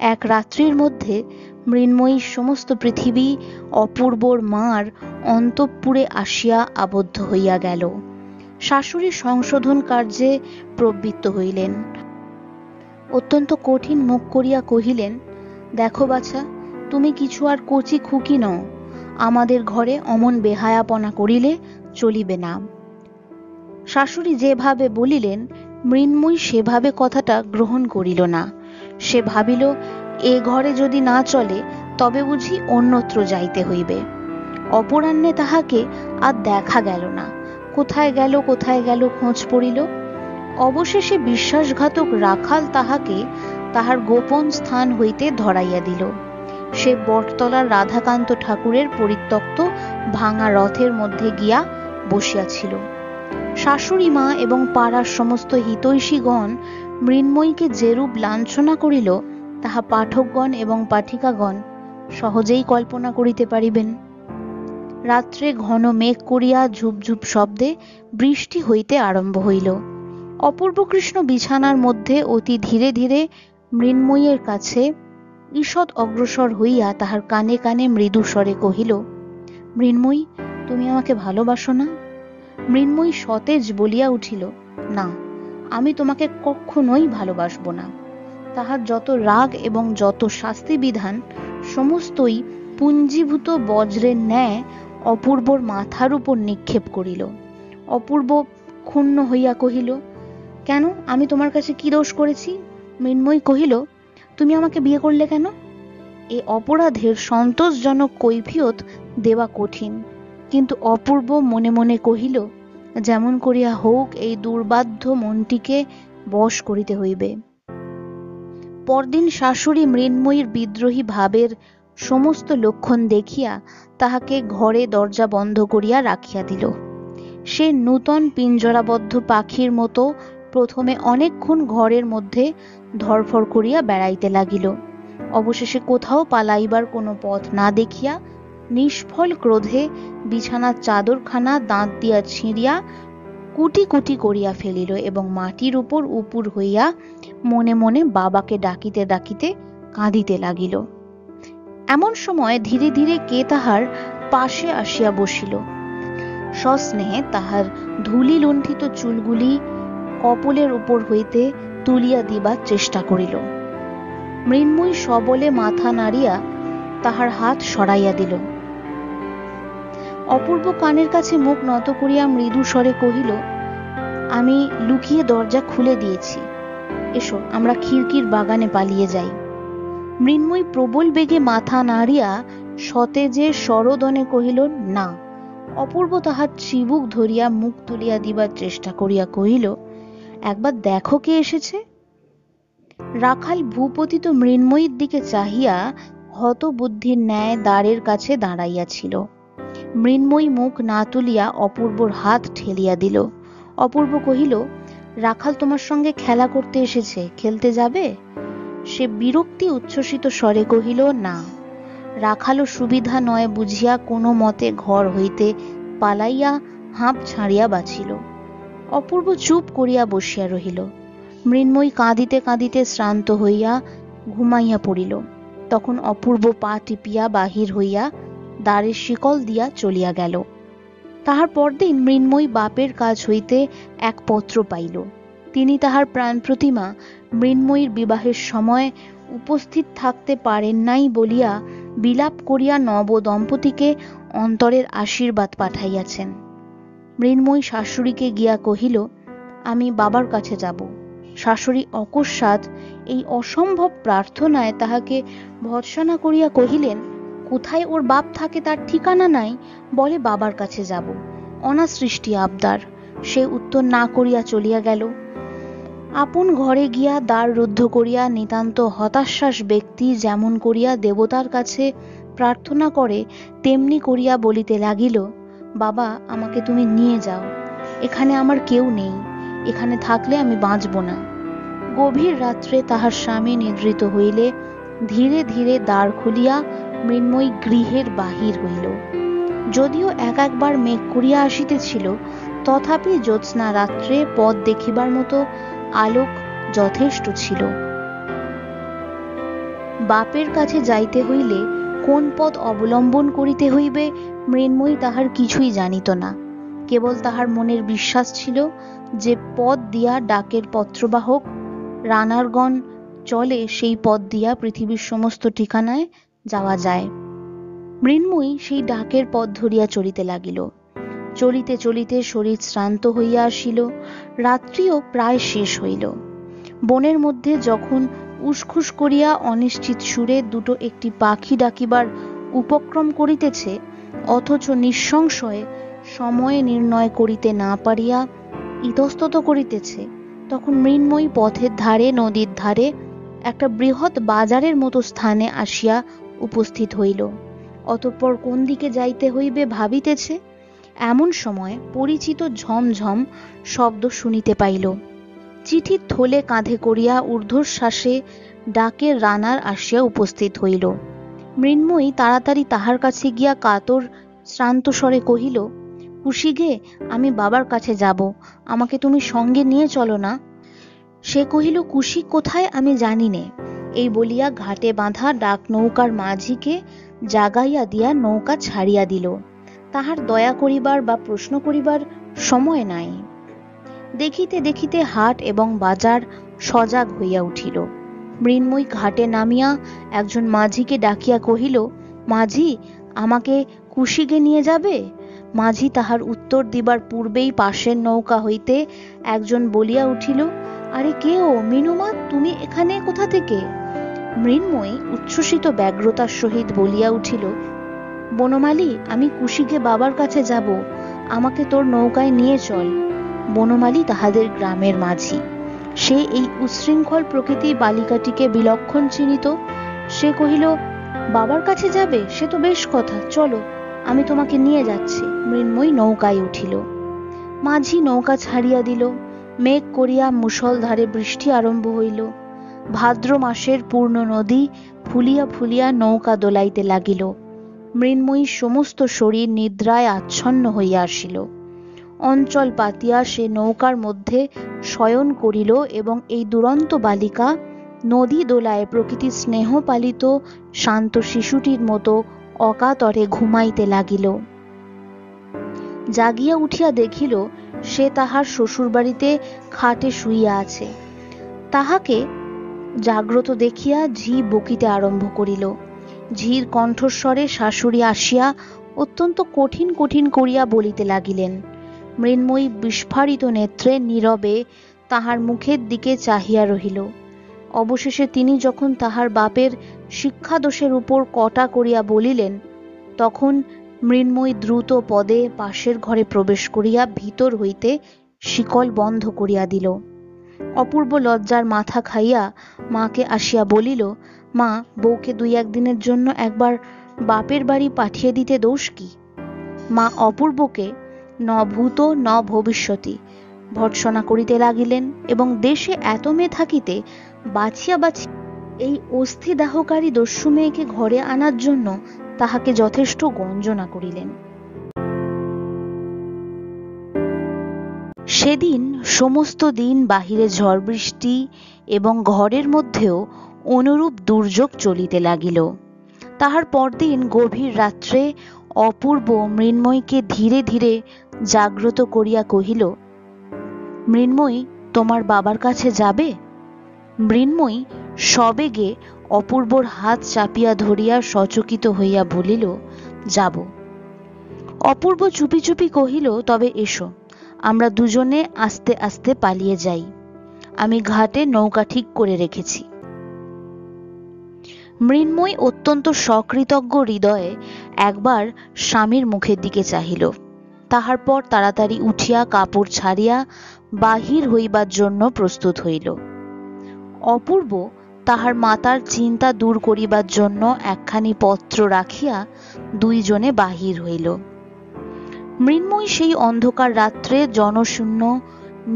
1 রাত্রির মধ্যে মৃন্ময়ীর সমস্ত পৃথিবী অপূর্বর মার অন্তঃপুরে আসিয়া আবদ্ধ হইয়া গেল। শাশুড়ি সংশোধন কার্যে প্রবৃত্ত হইলেন। অত্যন্ত কঠিন মুখ করিয়া কহিলেন, দেখো বাছা, তুমি কিছু আর কচি খুকি নও। আমাদের ঘরে অমন বেহায়াপনা করিলে চলিবে না। শাশুড়ি যেভাবে বলিলেন মৃন্ময়ী সেভাবে কথাটা গ্রহণ করিল না। সে ভাবিল, এ ঘরে যদি না চলে তবে বুঝি অন্যত্র যাইতে হইবে। অপরাহ্নে তাহাকে আর দেখা গেল না। কোথায় গেল খোঁজ পড়িল। অবশেষে বিশ্বাসঘাতক রাখাল তাহাকে তাহার গোপন স্থান হইতে ধরাইয়া দিল। সে বটতলার রাধাকান্ত ঠাকুরের পরিত্যক্ত ভাঙা রথের মধ্যে গিয়া বসিয়াছিল। শাশুড়ি মা এবং পাড়ার সমস্ত হিতৈষীগণ মৃন্ময়ীকে যেরূপ লাঞ্ছনা করিল তাহা পাঠকগণ এবং পাঠিকাগণ সহজেই কল্পনা করিতে পারিবেন। রাত্রে ঘন মেঘ করিয়া ঝুপঝুপ শব্দে বৃষ্টি হইতে আরম্ভ হইল। অপূর্বকৃষ্ণ বিছানার মধ্যে অতি ধীরে ধীরে মৃন্ময়ীর কাছে ঈষৎ অগ্রসর হইয়া তাহার কানে কানে মৃদু স্বরে কহিল, মৃন্ময়ী, তুমি আমাকে ভালোবাসো না? মৃন্ময়ী সতেজ বলিয়া উঠিল, না, আমি তোমাকে কখনোই ভালোবাসবো না। তাহার যত রাগ এবং যত শাস্তি বিধান সমস্তই পুঞ্জীভূত বজ্রের ন্যায় অপূর্বর মাথার উপর নিক্ষেপ করিল। অপূর্ব ক্ষুণ্ণ হইয়া কহিল, কেন, আমি তোমার কাছে কি দোষ করেছি? মৃন্ময়ী কহিল, তুমি আমাকে বিয়ে করলে কেন? এ অপরাধের সন্তোষজনক কৈফিয়ত দেওয়া কঠিন, কিন্তু অপূর্ব মনে মনে কহিল, যেমন করিয়া হোক এই দুর্বাধ্য মনটিকে বশ করিতে হইবে। পরদিন শাশুড়ি মৃন্ময়ীর বিদ্রোহী ভাবের সমস্ত লক্ষণ দেখিয়া তাহাকে ঘরে দরজা বন্ধ করিয়া রাখিয়া দিল। সে নূতন পিঞ্জরাবদ্ধ পাখির মতো প্রথমে অনেকক্ষণ ঘরের মধ্যে ধরফর করিয়া বেড়াইতে লাগিল। অবশেষে কোথাও পালাইবার কোনো পথ না দেখিয়া নিষ্ফল ক্রোধে বিছানার চাদরখানা দাঁত দিয়া ছিঁড়িয়া কুটি কুটি করিয়া ফেলিল এবং মাটির উপর উপুর হইয়া মনে মনে বাবাকে ডাকিতে ডাকিতে কাঁদিতে লাগিল। এমন সময় ধীরে ধীরে কে তাহার পাশে আসিয়া বসিল। সস্নেহে তাহার ধূলি লুণ্ঠিত চুলগুলি কপলের উপর হইতে তুলিয়া দিবার চেষ্টা করিল। মৃন্ময়ী সবলে মাথা নাড়িয়া তাহার হাত সরাইয়া দিল। অপূর্ব কানের কাছে মুখ নত করিয়া মৃদু স্বরে কহিল, আমি লুকিয়ে দরজা খুলে দিয়েছি, এসো আমরা খিড়কির বাগানে পালিয়ে যাই। মৃন্ময়ী প্রবল বেগে মাথা নাড়িয়া সতেজে সরোদনে কহিল, না। অপূর্ব তাহার চিবুক ধরিয়া মুখ তুলিয়া দিবার চেষ্টা করিয়া কহিল, একবার দেখো কে এসেছে। রাখাল ভূপতি তো মৃন্ময়ীর দিকে চাহিয়া হতবুদ্ধির ন্যায় দ্বারের কাছে দাঁড়াইয়াছিল। মৃন্ময়ী মুখ না তুলিয়া অপূর্বর হাত ঠেলিয়া দিল। অপূর্ব কহিল, রাখাল তোমার সঙ্গে খেলা করতে এসেছে, খেলতে যাবে? সে বিরক্তি উচ্ছ্বসিত স্বরে কহিল, না। রাখালও সুবিধা নয় বুঝিয়া কোনো মতে ঘর হইতে পালাইয়া হাঁপ ছাড়িয়া বাঁচিল। অপূর্ব চুপ করিয়া বসিয়া রহিল। মৃন্ময়ী কাঁদিতে কাঁদিতে শ্রান্ত হইয়া ঘুমাইয়া পড়িল। তখন অপূর্ব পা টিপিয়া বাহির হইয়া দ্বারের শিকল দিয়া চলিয়া গেল। তাহার পরদিন মৃন্ময়ী বাপের কাজ হইতে এক পত্র পাইল। তিনি তাহার প্রাণ প্রতিমা মৃন্ময়ীর বিবাহের সময় উপস্থিত থাকতে পারেন নাই বলিয়া বিলাপ করিয়া নব দম্পতিকে অন্তরের আশীর্বাদ পাঠাইয়াছেন। মৃন্ময়ী শাশুড়িকে গিয়া কহিল, আমি বাবার কাছে যাব। শাশুড়ি অকস্মাৎ এই অসম্ভব প্রার্থনায় তাহাকে ভৎসনা করিয়া কহিলেন, কোথায় ওর বাপ থাকে তার ঠিকানা নাই, বলে বাবার কাছে যাব। অনাসৃষ্টি আবদার। সে উত্তর না করিয়া চলিয়া গেল। আপন ঘরে গিয়া দ্বার রুদ্ধ করিয়া নিতান্ত হতাশ্বাস ব্যক্তি যেমন করিয়া দেবতার কাছে প্রার্থনা করে তেমনি করিয়া বলিতে লাগিল, বাবা আমাকে তুমি নিয়ে যাও, এখানে আমার কেউ নেই, এখানে থাকলে আমি বাঁচব না। গভীর রাত্রে তাহার স্বামী নিদ্রিত হইলে ধীরে ধীরে দ্বার খুলিয়া মৃন্ময়ী গৃহের বাহির হইল। যদিও এক একবার মেঘ করিয়া আসিতেছিল, তথাপি জ্যোৎস্না রাত্রে পথ দেখিবার মতো আলোক যথেষ্ট ছিল। বাপের কাছে যাইতে হইলে কোন পথ অবলম্বন করিতে হইবে মৃন্ময়ী তাহার কিছুই জানিত না। কেবল তাহার মনের বিশ্বাস ছিল যে পথ দিয়া ডাকের পত্রবাহক রানারগণ চলে, সেই পথ দিয়া পৃথিবীর সমস্ত ঠিকানায় যাওয়া যায়। মৃন্ময়ী সেই ডাকের পথ ধরিয়া চলিতে লাগিল। চলিতে চলিতে শরীর শ্রান্ত হইয়া আসিল। রাত্রিও প্রায় শেষ হইল। বনের মধ্যে যখন উসখুস করিয়া অনিশ্চিত সুরে দুটো একটি পাখি ডাকিবার উপক্রম করিতেছে, অথচ নিঃসংশয়ে সময় নির্ণয় করিতে না পারিয়া ইতস্তত করিতেছে, তখন মৃন্ময়ী পথের ধারে নদীর ধারে একটা বৃহৎ বাজারের মতো স্থানে আসিয়া উপস্থিত হইল। অতঃপর কোন দিকে যাইতে হইবে ভাবিতেছে, এমন সময় পরিচিত ঝমঝম শব্দ শুনিতে পাইল। চিঠির থলে কাঁধে করিয়া ঊর্ধ্বশ্বাসে ডাকের রানার আসিয়া উপস্থিত হইল। মৃন্ময়ী তাড়াতাড়ি তাহার কাছে গিয়া কাতর শ্রান্ত স্বরে কহিল, খুশি গে, আমি বাবার কাছে যাব, আমাকে তুমি সঙ্গে নিয়ে চলো না। সে কহিল, কুশি কোথায় আমি জানি নে। এই বলিয়া ঘাটে বাঁধা ডাক নৌকার মাঝিকে জাগাইয়া দিয়া নৌকা ছাড়িয়া দিল। তাহার দয়া করিবার বা প্রশ্ন করিবার সময় নাই। দেখিতে দেখিতে হাট এবং বাজার সজাগ হইয়া উঠিল। মৃন্ময়ী ঘাটে নামিয়া একজন মাঝিকে ডাকিয়া কহিল, মাঝি, আমাকে কুশিগে নিয়ে যাবে? মাঝি তাহার উত্তর দিবার পূর্বেই পাশের নৌকা হইতে একজন বলিয়া উঠিল, আরে কে ও মিনুমা, তুমি এখানে কোথা থেকে? মৃন্ময়ী উচ্ছ্বসিত ব্যগ্রতার সহিত বলিয়া উঠিল, বনমালী, আমি কুশিকে বাবার কাছে যাব, আমাকে তোর নৌকায় নিয়ে চল। বনমালী তাহাদের গ্রামের মাঝি। সে এই উচ্ছৃঙ্খল প্রকৃতির বালিকাটিকে বিলক্ষণ চিনিত। সে কহিল, বাবার কাছে যাবে? সে তো বেশ কথা, চলো, আমি তোমাকে নিয়ে যাচ্ছি। মৃন্ময়ী নৌকায় উঠিল। মাঝি নৌকা ছাড়িয়া দিল। মেঘ করিয়া মুষলধারে বৃষ্টি আরম্ভ হইল। ভাদ্র মাসের পূর্ণ নদী ফুলিয়া ফুলিয়া নৌকা দোলাইতে লাগিল। মৃন্ময়ীর সমস্ত শরীর নিদ্রায় আচ্ছন্ন হইয়া আসিল। অঞ্চল পাতিয়া সে নৌকার মধ্যে শয়ন করিল এবং এই দুরন্ত বালিকা নদী দোলায় প্রকৃতির স্নেহ পালিত শান্ত শিশুটির মতো অকাতরে ঘুমাইতে লাগিল। জাগিয়া উঠিয়া দেখিল সে তাহার শ্বশুরবাড়িতে খাটে শুইয়া আছে। তাহাকে জাগ্রত দেখিয়া ঝি বকিতে আরম্ভ করিল। ঝির কণ্ঠস্বরে শাশুড়ি আসিয়া অত্যন্ত কঠিন কঠিন করিয়া বলিতে লাগিলেন। মৃন্ময়ী বিস্ফারিত নেত্রে নীরবে তাহার মুখের দিকে চাহিয়া রহিল। অবশেষে তিনি যখন তাহার বাপের শিক্ষাদোষের উপর কটা করিয়া বলিলেন, তখন মৃন্ময়ী দ্রুত পদে পাশের ঘরে প্রবেশ করিয়া ভিতর হইতে শিকল বন্ধ করিয়া দিল। অপূর্ব লজ্জার মাথা খাইয়া মাকে আসিয়া বলিল, মা, বউকে 2-1 দিনের জন্য একবার বাপের বাড়ি পাঠিয়ে দিতে দোষ কি? মা অপূর্বকে ন ভূত ন ভবিষ্যতি ভর্ৎসনা করিতে লাগিলেন এবং দেশে এত মেয়ে থাকিতে বাছিয়া বাছিয়া এই অস্থিদাহকারী দস্যু মেয়েকে ঘরে আনার জন্য তাহাকে যথেষ্ট গঞ্জনা করিলেন। সেদিন সমস্ত দিন বাহিরে ঝড় বৃষ্টি এবং ঘরের মধ্যেও অনুরূপ দুর্যোগ চলিতে লাগিল। তাহার পরদিন গভীর রাত্রে অপূর্ব মৃন্ময়ীকে ধীরে ধীরে জাগ্রত করিয়া কহিল, মৃন্ময়ী, তোমার বাবার কাছে যাবে? মৃন্ময়ী সবেগে অপূর্বর হাত চাপিয়া ধরিয়া সচকিত হইয়া বলিল, যাব। অপূর্ব চুপি চুপি কহিল, তবে এসো, আমরা দুজনে আস্তে আস্তে পালিয়ে যাই। আমি ঘাটে নৌকা ঠিক করে রেখেছি। মৃন্ময়ী অত্যন্ত সকৃতজ্ঞ হৃদয়ে একবার স্বামীর মুখের দিকে চাহিল। তাহার পর তাড়াতাড়ি উঠিয়া কাপড় ছাড়িয়া বাহির হইবার জন্য প্রস্তুত হইল। অপূর্ব তাহার মাতার চিন্তা দূর করিবার জন্য একখানি পত্র রাখিয়া দুইজনে বাহির হইল। মৃন্ময়ী সেই অন্ধকার রাত্রে জনশূন্য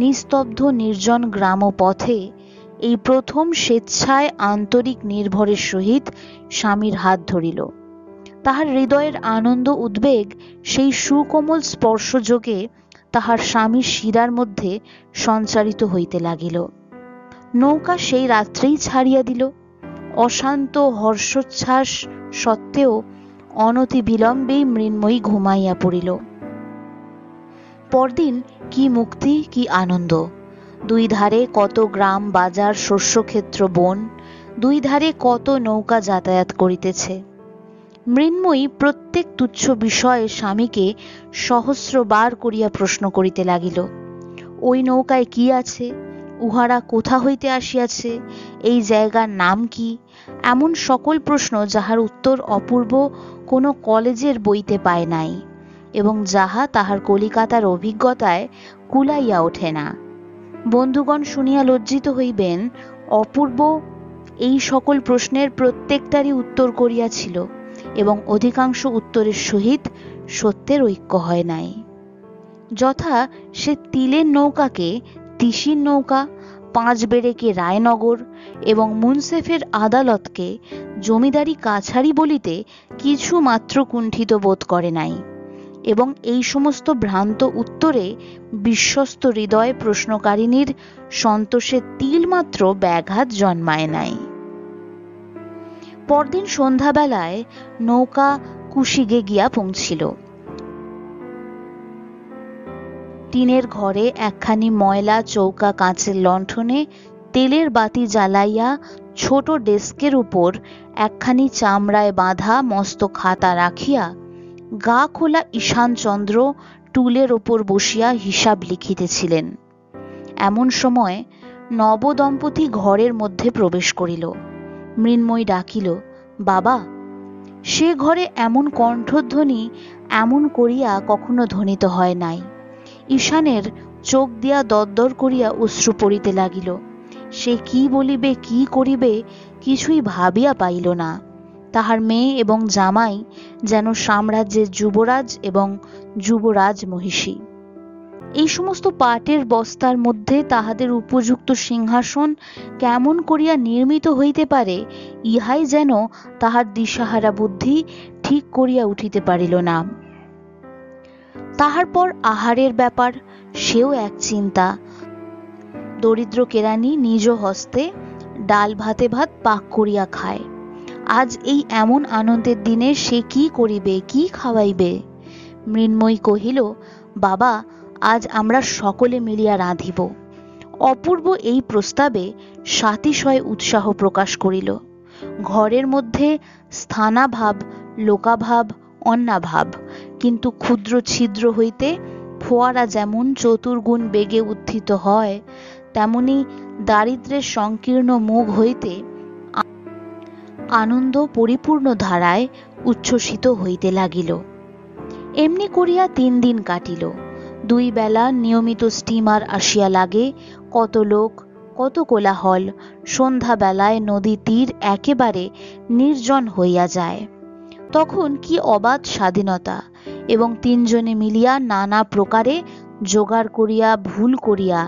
নিস্তব্ধ নির্জন গ্রাম পথে এই প্রথম স্বেচ্ছায় আন্তরিক নির্ভরের সহিত স্বামীর হাত ধরিল। তাহার হৃদয়ের আনন্দ উদ্বেগ সেই সুকোমল স্পর্শযোগে তাহার স্বামীর শিরার মধ্যে সঞ্চারিত হইতে লাগিল। নৌকা সেই রাত্রেই ছাড়িয়া দিল। অশান্ত হর্ষোচ্ছ্বাস সত্ত্বেও অনতি বিলম্বেই মৃন্ময়ী ঘুমাইয়া পড়িল। পরদিন কি মুক্তি, কি আনন্দ! দুই ধারে কত গ্রাম বাজার শস্যক্ষেত্র বন, দুই ধারে কত নৌকা যাতায়াত করিতেছে। মৃন্ময়ী প্রত্যেক তুচ্ছ বিষয়ে স্বামীকে সহস্রবার করিয়া প্রশ্ন করিতে লাগিল। ওই নৌকায় কি আছে? উহারা কোথা হইতে আসিয়াছে? এই জায়গার নাম কি? এমন সকল প্রশ্ন যাহার উত্তর অপূর্ব কোনো কলেজের বইতে পায় নাই এবং যাহা তাহার কলিকাতার অভিজ্ঞতায় কুলাইয়া ওঠে না। বন্ধুগণ শুনিয়া লজ্জিত হইবেন, অপূর্ব এই সকল প্রশ্নের প্রত্যেকটারই উত্তর করিয়াছিল এবং অধিকাংশ উত্তরের সহিত সত্যের ঐক্য হয় নাই। যথা, সে তিলের নৌকাকে তিসির নৌকা, 5 বেড়েকে রায়নগর এবং মুন্সেফের আদালতকে জমিদারি কাছারি বলিতে কিছু মাত্র কুণ্ঠিত বোধ করে নাই এবং এই সমস্ত ভ্রান্ত উত্তরে বিশ্বস্ত হৃদয় প্রশ্নকারিণীর সন্তোষে তিলমাত্র ব্যাঘাত জন্মায় নাই। পরদিন সন্ধ্যাবেলায় নৌকা কুশিগে গিয়া পৌঁছিল। টিনের ঘরে একখানি ময়লা চৌকা কাঁচের লণ্ঠনে তেলের বাতি জ্বালাইয়া ছোট ডেস্কের উপর একখানি চামড়ায় বাঁধা মস্ত খাতা রাখিয়া গা খোলা ঈশানচন্দ্র টুলের ওপর বসিয়া হিসাব লিখিতেছিলেন। এমন সময় নবদম্পতি ঘরের মধ্যে প্রবেশ করিল। মৃন্ময়ী ডাকিল, বাবা। সে ঘরে এমন কণ্ঠধ্বনি এমন করিয়া কখনো ধ্বনিত হয় নাই। ঈশানের চোখ দিয়া দরদর করিয়া অশ্রু পড়িতে লাগিল। সে কি বলিবে কি করিবে কিছুই ভাবিয়া পাইল না। তাহার মেয়ে এবং জামাই যেন সাম্রাজ্যের যুবরাজ এবং যুবরাজ মহিষী। এই সমস্ত পাটের বস্তার মধ্যে তাহাদের উপযুক্ত সিংহাসন কেমন করিয়া নির্মিত হইতে পারে, ইহাই যেন তাহার দিশাহারা বুদ্ধি ঠিক করিয়া উঠিতে পারিল না। তাহার পর আহারের ব্যাপার, সেও এক চিন্তা। দরিদ্র কেরানি নিজ হস্তে ডাল ভাতে ভাত পাক করিয়া খায়। আজ এই এমন আনন্দের দিনে সে কি করিবে, কি খাওয়াইবে? মৃন্ময়ী কহিল, বাবা, আজ আমরা সকলে মিলিয়া রাঁধিব। অপূর্ব এই প্রস্তাবে সাতিশয় উৎসাহ প্রকাশ করিল। ঘরের মধ্যে স্থানাভাব, লোকাভাব, অন্নাভাব, কিন্তু ক্ষুদ্র ছিদ্র হইতে ফোয়ারা যেমন চতুর্গুণ বেগে উত্থিত হয়, তেমনি দারিদ্র্যের সংকীর্ণ মুখ হইতে আনন্দ পরিপূর্ণ ধারায় উচ্ছ্বসিত হইতে লাগিল। এমনি করিয়া 3 দিন কাটিল। 2 বেলা নিয়মিত স্টিমার আসিয়া লাগে। কত লোক, কত কোলাহল। সন্ধ্যা বেলায় নদী তীর একেবারে নির্জন হইয়া যায়। তখন কি অবাধ স্বাধীনতা, এবং 3 জনে মিলিয়া নানা প্রকারে জোগাড় করিয়া ভুল করিয়া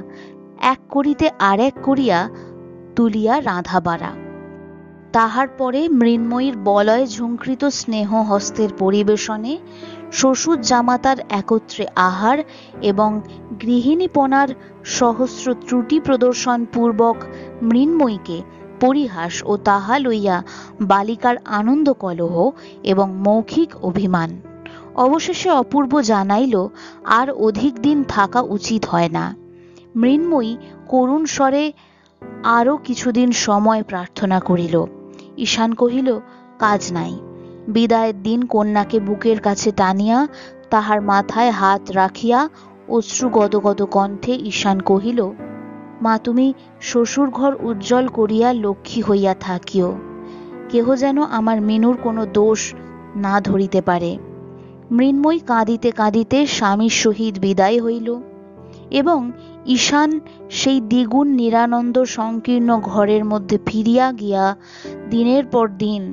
এক করিতে আর এক করিয়া তুলিয়া রাঁধা বাড়া। তাহার পরে মৃন্ময়ীর বলয় ঝুঁকৃত স্নেহ হস্তের পরিবেশনে শ্বশুর জামাতার একত্রে আহার এবং গৃহিণীপনার সহস্র ত্রুটি প্রদর্শন পূর্বক মৃন্ময়ীকে পরিহাস ও তাহা লইয়া বালিকার আনন্দ কলহ এবং মৌখিক অভিমান। অবশেষে অপূর্ব জানাইল আর অধিক দিন থাকা উচিত হয় না। মৃন্ময়ী করুণ স্বরে আরও কিছুদিন সময় প্রার্থনা করিল। ঈশান কহিল, কাজ নাই। বিদায়ের দিন কন্যাকে বুকের কাছে টানিয়া তাহার মাথায় হাত রাখিয়া অশ্রু গদগদ কণ্ঠে ঈশান কহিল, মা, তুমি শ্বশুর ঘর উজ্জ্বল করিয়া লক্ষ্মী হইয়া থাকিও। কেহ যেন আমার মিনুর কোনো দোষ না ধরিতে পারে। মৃন্ময়ী কাঁদিতে কাঁদিতে স্বামীর সহিত বিদায় হইল এবং ঈশান সেই দ্বিগুণ নিরানন্দ সংকীর্ণ ঘরের মধ্যে ফিরিয়া গিয়া দিনের পর দিন,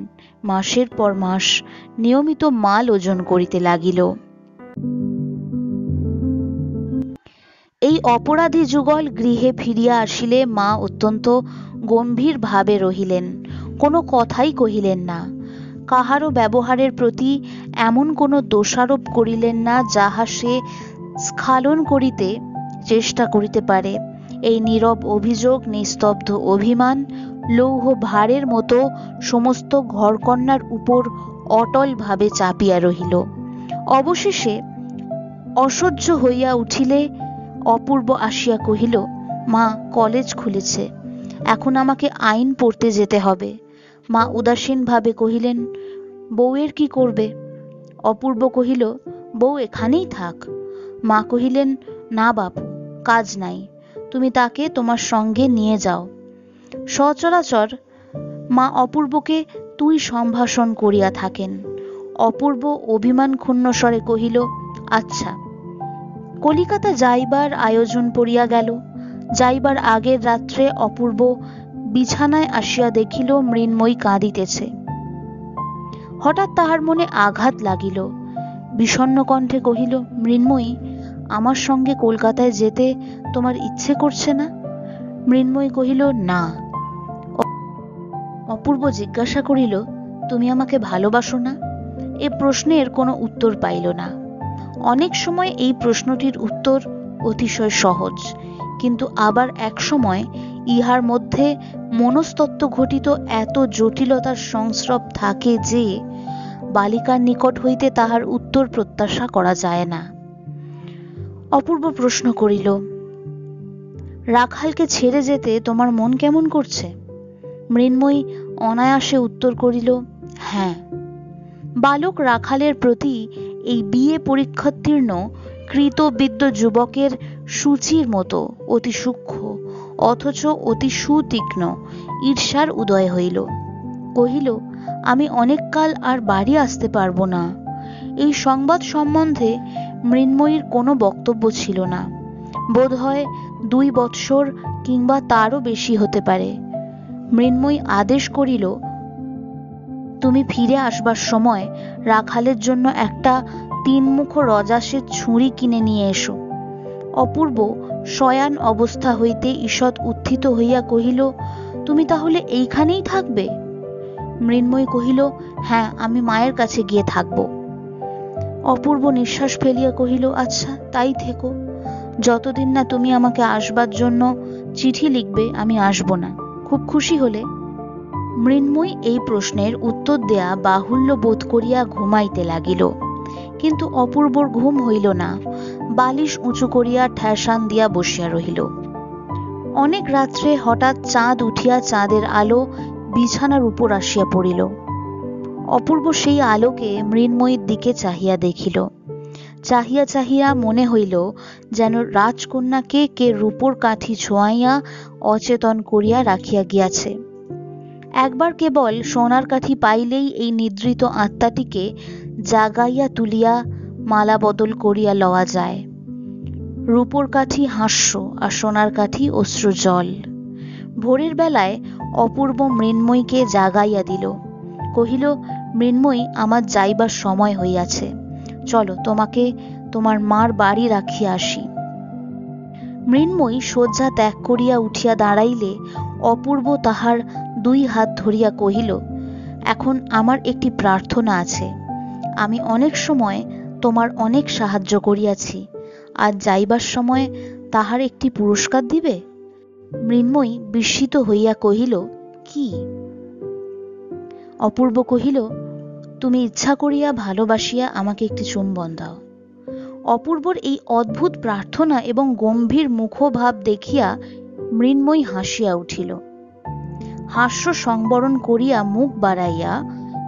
মাসের পর মাস নিয়মিত মাল ওজন করিতে লাগিল। এই অপরাধী যুগল গৃহে ফিরিয়া আসিলে মা অত্যন্ত গম্ভীর ভাবে রহিলেন, কোনো কথাই কহিলেন না। কাহারও ব্যবহারের প্রতি এমন কোনো দোষারোপ করিলেন না যাহা সে স্খলন করিতে চেষ্টা করিতে পারে। এই নীরব অভিযোগ, নিস্তব্ধ অভিমান লৌহ ভারের মতো সমস্ত ঘরকন্নার উপর অটল ভাবে চাপিয়া রহিল। অবশেষে অসহ্য হইয়া উঠিলে অপূর্ব আসিয়া কহিল, মা, কলেজ খুলেছে, এখন আমাকে আইন পড়তে যেতে হবে। মা উদাসীন ভাবে কহিলেন, বউয়ের কি করবে? অপূর্ব কহিল, বউ এখানেই থাক। মা কহিলেন, না বাপু, কাজ নাই, তুমি তাকে তোমার সঙ্গে নিয়ে যাও। সচরাচর মা অপূর্বকে তুই সম্ভাষণ করিয়া থাকেন। অপূর্ব অভিমান ক্ষুণ্ণ স্বরে কহিল, আচ্ছা। কলিকাতা যাইবার আয়োজন পড়িয়া গেল। যাইবার আগের রাত্রে অপূর্ব বিছানায় আসিয়া দেখিল মৃন্ময়ী কাঁদিতেছে। হঠাৎ তাহার মনে আঘাত লাগিল। বিষণ্ণ কণ্ঠে কহিল, মৃন্ময়ী, আমার সঙ্গে কলকাতায় যেতে তোমার ইচ্ছে করছে না? মৃন্ময়ী কহিল, না। অপূর্ব জিজ্ঞাসা করিল, তুমি আমাকে ভালোবাসো না? এ প্রশ্নের কোনো উত্তর পাইল না। অনেক সময় এই প্রশ্নটির উত্তর অতিশয় সহজ, কিন্তু আবার এক সময় ইহার মধ্যে মনস্তত্ত্ব ঘটিত এত জটিলতার সংস্রব থাকে যে বালিকার নিকট হইতে তাহার উত্তর প্রত্যাশা করা যায় না। অপূর্ব প্রশ্ন করিল, রাখালকে ছেড়ে যেতে তোমার মন কেমন করছে? মৃন্ময়ী অনায়াসে উত্তর করিল, হ্যাঁ। বালক রাখালের প্রতি এই বিয়ে পরীক্ষোত্তীর্ণ কৃতবিদ্য যুবকের সূচির মতো অতি সূক্ষ্ম অথচ অতি সুতীক্ষ্ণ ঈর্ষার উদয় হইল। কহিল, আমি অনেক কাল আর বাড়ি আসতে পারবো না। এই সংবাদ সম্বন্ধে মৃন্ময়ীর কোনো বক্তব্য ছিল না। বোধহয় 2 বৎসর কিংবা তারও বেশি হতে পারে। মৃন্ময়ী আদেশ করিল, তুমি ফিরে আসবার সময় রাখালের জন্য একটা 3 মুখ রজাসের ছুরি কিনে নিয়ে এসো। অপূর্ব শয়ান অবস্থা হইতে ঈষৎ উত্থিত হইয়া কহিল, তুমি তাহলে এইখানেই থাকবে? মৃন্ময়ী কহিল, হ্যাঁ, আমি মায়ের কাছে গিয়ে থাকব। অপূর্ব নিঃশ্বাস ফেলিয়া কহিল, আচ্ছা, তাই থেকো। যতদিন না তুমি আমাকে আসবার জন্য চিঠি লিখবে আমি আসব না। খুব খুশি হলে? মৃন্ময়ী এই প্রশ্নের উত্তর দেয়া বাহুল্য বোধ করিয়া ঘুমাইতে লাগিল, কিন্তু অপূর্বর ঘুম হইল না। বালিশ উঁচু করিয়া ঠেসান দিয়া বসিয়া রহিল। অনেক রাত্রে হঠাৎ চাঁদ উঠিয়া চাঁদের আলো বিছানার উপর আসিয়া পড়িল। অপূর্ব সেই আলোকে মৃন্ময়ীর দিকে চাহিয়া দেখিল। চাহিয়া চাহিয়া মনে হইল যেন রাজকন্যাকে কে রূপোর কাঠি ছোঁয়াইয়া অচেতন করিয়া রাখিয়া গিয়াছে। একবার কেবল সোনার কাঠি পাইলেই এই নিদ্রিত আত্মাটিকে জাগাইয়া তুলিয়া মালা বদল করিয়া লওয়া যায়। রূপোর কাঠি হাস্য আর সোনার কাঠি অশ্রু জল। ভোরের বেলায় অপূর্ব মৃন্ময়ীকে জাগাইয়া দিল। কহিল, মৃন্ময়ী, আমার যাইবার সময় হইয়াছে, চলো তোমাকে তোমার মার বাড়ি রাখিয়া আসি। মৃন্ময়ী শয্যা ত্যাগ করিয়া উঠিয়া দাঁড়াইলে অপূর্ব তাহার 2 হাত ধরিয়া কহিল, এখন আমার একটি প্রার্থনা আছে। আমি অনেক সময় তোমার অনেক সাহায্য করিয়াছি, আর যাইবার সময় তাহার একটি পুরস্কার দিবে? মৃন্ময়ী বিস্মিত হইয়া কহিল, কি? অপূর্ব কহিল, তুমি ইচ্ছা করিয়া ভালোবাসিয়া আমাকে একটি চুম্বন দাও। অপূর্বর এই অদ্ভুত প্রার্থনা এবং গম্ভীর মুখভাব দেখিয়া মৃন্ময়ী হাসিয়া উঠিল। হাস্য সংবরণ করিয়া মুখ বাড়াইয়া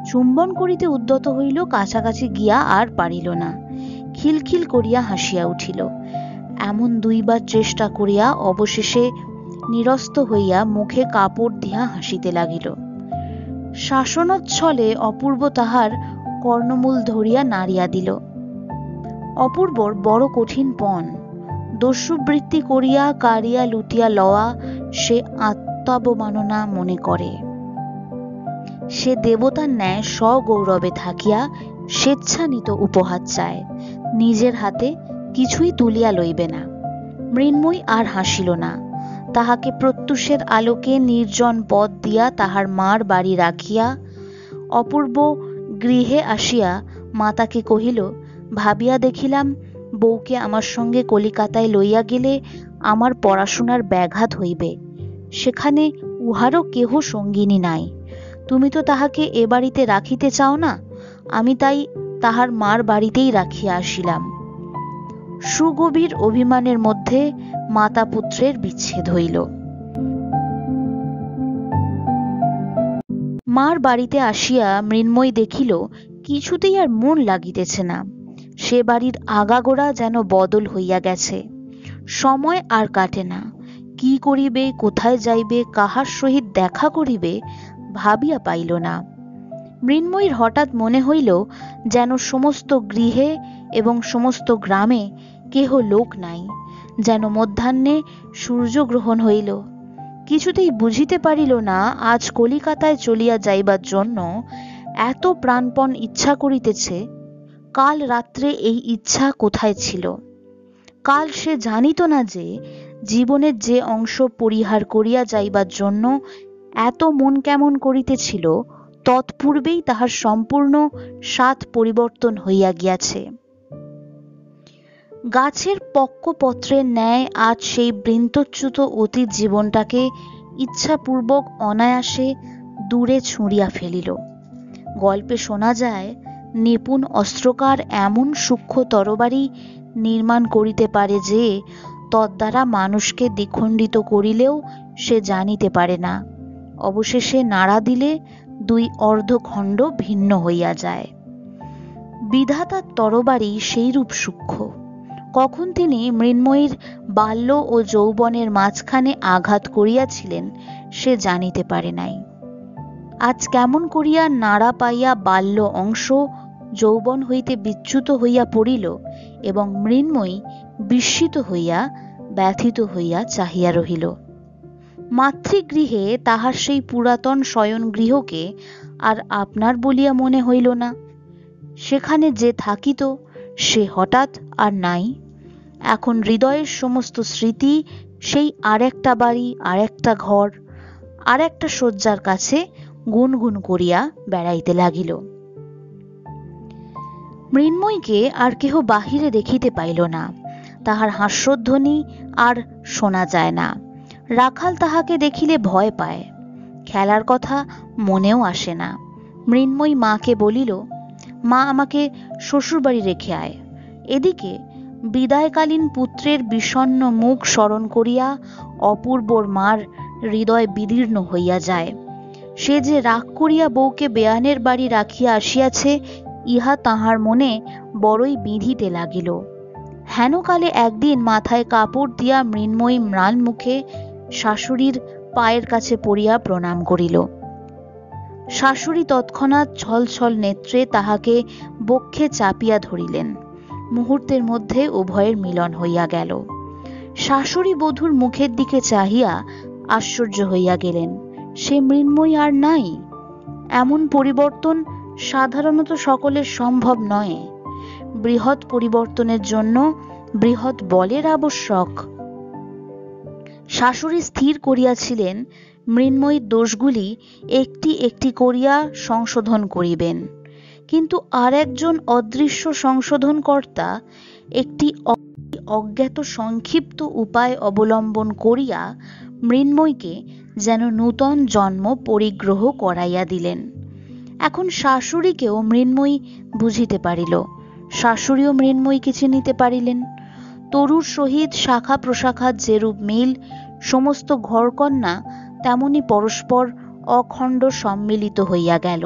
চুম্বন করিতে উদ্যত হইল, কাছাকাছি গিয়া আর পারিল না। খিলখিল করিয়া হাসিয়া উঠিল। এমন 2 বার চেষ্টা করিয়া অবশেষে নিরস্ত হইয়া মুখে কাপড় দিয়া হাসিতে লাগিল। শাসনোচ্ছলে অপূর্ব তাহার কর্ণমূল ধরিয়া নাড়িয়া দিল। অপূর্বর বড় কঠিন পণ। দস্যুবৃত্তি করিয়া কাড়িয়া লুটিয়া লওয়া সে আত্মাবমাননা মনে করে। সে দেবতার ন্যায় সগৌরবে থাকিয়া স্বেচ্ছানিত উপহার চায়, নিজের হাতে কিছুই তুলিয়া লইবে না। মৃন্ময়ী আর হাসিল না। তাহাকে প্রত্যুষের আলোকে নির্জন পথ দিয়া তাহার মার বাড়ি রাখিয়া অপূর্ব গৃহে আসিয়া মাতাকে কহিল, ভাবিয়া দেখিলাম বউকে আমার সঙ্গে কলিকাতায় লইয়া গেলে আমার পড়াশোনার ব্যাঘাত হইবে। সেখানে উহারও কেহ সঙ্গিনী নাই। তুমি তো তাহাকে এ বাড়িতে রাখিতে চাও না, আমি তাই তাহার মার বাড়িতেই রাখিয়া আসিলাম। সুগভীর অভিমানের মধ্যে মাতা পুত্রের বিচ্ছেদ হইল। মার বাড়িতে আসিয়া মৃন্ময়ী দেখিল কিছুতেই আর মন লাগিতেছে না। সে বাড়ির আগাগোড়া যেন বদল হইয়া গেছে। সময় আর কাটে না। কি করিবে, কোথায় যাইবে, কাহার সহিত দেখা করিবে ভাবিয়া পাইল না। মৃন্ময়ীর হঠাৎ মনে হইল যেন সমস্ত গৃহে এবং সমস্ত গ্রামে কেহ লোক নাই, যেন মধ্যাহ্নে সূর্যগ্রহণ হইল। কিছুতেই বুঝিতে পারিল না আজ কলিকাতায় চলিয়া যাইবার জন্য এত প্রাণপণ ইচ্ছা করিতেছে। কাল রাত্রে এই ইচ্ছা কোথায় ছিল? কাল সে জানিত না যে জীবনের যে অংশ পরিহার করিয়া যাইবার জন্য এত মন কেমন করিতেছিল, তৎপূর্বেই তাহার সম্পূর্ণ স্বাদ পরিবর্তন হইয়া গিয়াছে। গাছের পক্কপত্রের ন্যায় আজ সেই বৃন্তচ্যুত অতীত জীবনটাকে ইচ্ছাপূর্বক অনায়াসে দূরে ছুঁড়িয়া ফেলিল। গল্পে শোনা যায়, নিপুণ অস্ত্রকার এমন সূক্ষ্ম তরবারি নির্মাণ করিতে পারে যে তদ্বারা মানুষকে দ্বিখণ্ডিত করিলেও সে জানিতে পারে না। অবশেষে নাড়া দিলে 2 অর্ধখণ্ড ভিন্ন হইয়া যায়। বিধাতার তরবারি সেইরূপ সূক্ষ্ম। কখন তিনি মৃন্ময়ীর বাল্য ও যৌবনের মাঝখানে আঘাত করিয়াছিলেন সে জানিতে পারে নাই। আজ কেমন করিয়া নাড়া পাইয়া বাল্য অংশ যৌবন হইতে বিচ্যুত হইয়া পড়িল, এবং মৃন্ময়ী বিস্মিত হইয়া ব্যথিত হইয়া চাহিয়া রহিল। মাতৃগৃহে তাহার সেই পুরাতন শয়নগৃহকে আর আপনার বলিয়া মনে হইল না। সেখানে যে থাকিত সে হঠাৎ আর নাই। এখন হৃদয়ের সমস্ত স্মৃতি সেই আর একটা বাড়ি, আর একটা ঘর, আর একটা শয্যার কাছে গুনগুন করিয়া বেড়াইতে লাগিল। মৃন্ময়ীকে আর কেহ বাহিরে দেখিতে পাইল না। তাহার হাস্যধ্বনি আর শোনা যায় না। রাখাল তাহাকে দেখিলে ভয় পায়। খেলার কথা মনেও আসে না। মৃন্ময়ী মাকে বলিল, মা, আমাকে শ্বশুরবাড়ি রেখে আয়। এদিকে বিদায়কালীন পুত্রের বিষণ্ণ মুখ স্মরণ করিয়া অপূর্বর মার হৃদয় বিদীর্ণ হইয়া যায়। সে যে রাগ করিয়া বউকে বেয়ানের বাড়ি রাখিয়া আসিয়াছে, ইহা তাহার মনে বড়ই বিঁধিতে লাগিল। হেনকালে একদিন মাথায় কাপড় দিয়া মৃন্ময়ী ম্লান মুখে শাশুড়ির পায়ের কাছে পড়িয়া প্রণাম করিল। শাশুড়ি তৎক্ষণাৎ ছলছল নেত্রে তাহাকে বক্ষে চাপিয়া ধরিলেন। মুহূর্তের মধ্যে উভয়ের মিলন হইয়া গেল। শাশুড়ি বধূর মুখের দিকে চাহিয়া আশ্চর্য হইয়া গেলেন। সে মৃন্ময়ী আর নাই। এমন পরিবর্তন সাধারণত সকলের সম্ভব নয়। বৃহৎ পরিবর্তনের জন্য বৃহৎ বলের আবশ্যক। শাশুড়ি স্থির করিয়াছিলেন মৃন্ময়ীর দোষগুলি একটি একটি করিয়া সংশোধন করিবেন, কিন্তু আর একজন অদৃশ্য সংশোধনকর্তা একটি অজ্ঞাত সংক্ষিপ্ত উপায় অবলম্বন করিয়া মৃন্ময়ীকে যেন নূতন জন্ম পরিগ্রহ করাইয়া দিলেন। এখন শাশুড়িকেও মৃন্ময়ী বুঝিতে পারিল, শাশুড়িও মৃন্ময়ীকে চিনিতে পারিলেন। তরুর সহিত শাখা প্রশাখার যেরূপ মিল, সমস্ত ঘরকন্যা তেমনি পরস্পর অখণ্ড সম্মিলিত হইয়া গেল।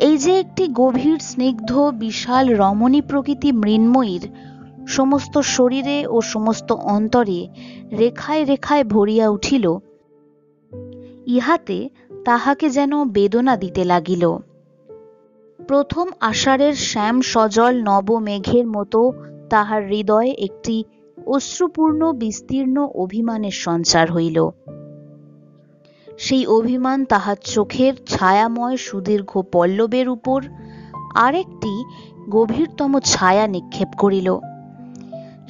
এই যে একটি গভীর স্নিগ্ধ বিশাল রমণী প্রকৃতি মৃন্ময়ীর সমস্ত শরীরে ও সমস্ত অন্তরে রেখায় রেখায় ভরিয়া উঠিল, ইহাতে তাহাকে যেন বেদনা দিতে লাগিল। প্রথম আষাঢ়ের শ্যাম সজল নব মেঘের মতো তাহার হৃদয়ে একটি অশ্রুপূর্ণ বিস্তীর্ণ অভিমানের সঞ্চার হইল। সেই অভিমান তাহার চোখের ছায়াময় সুদীর্ঘ পল্লবের উপর আরেকটি গভীরতম ছায়া নিক্ষেপ করিল।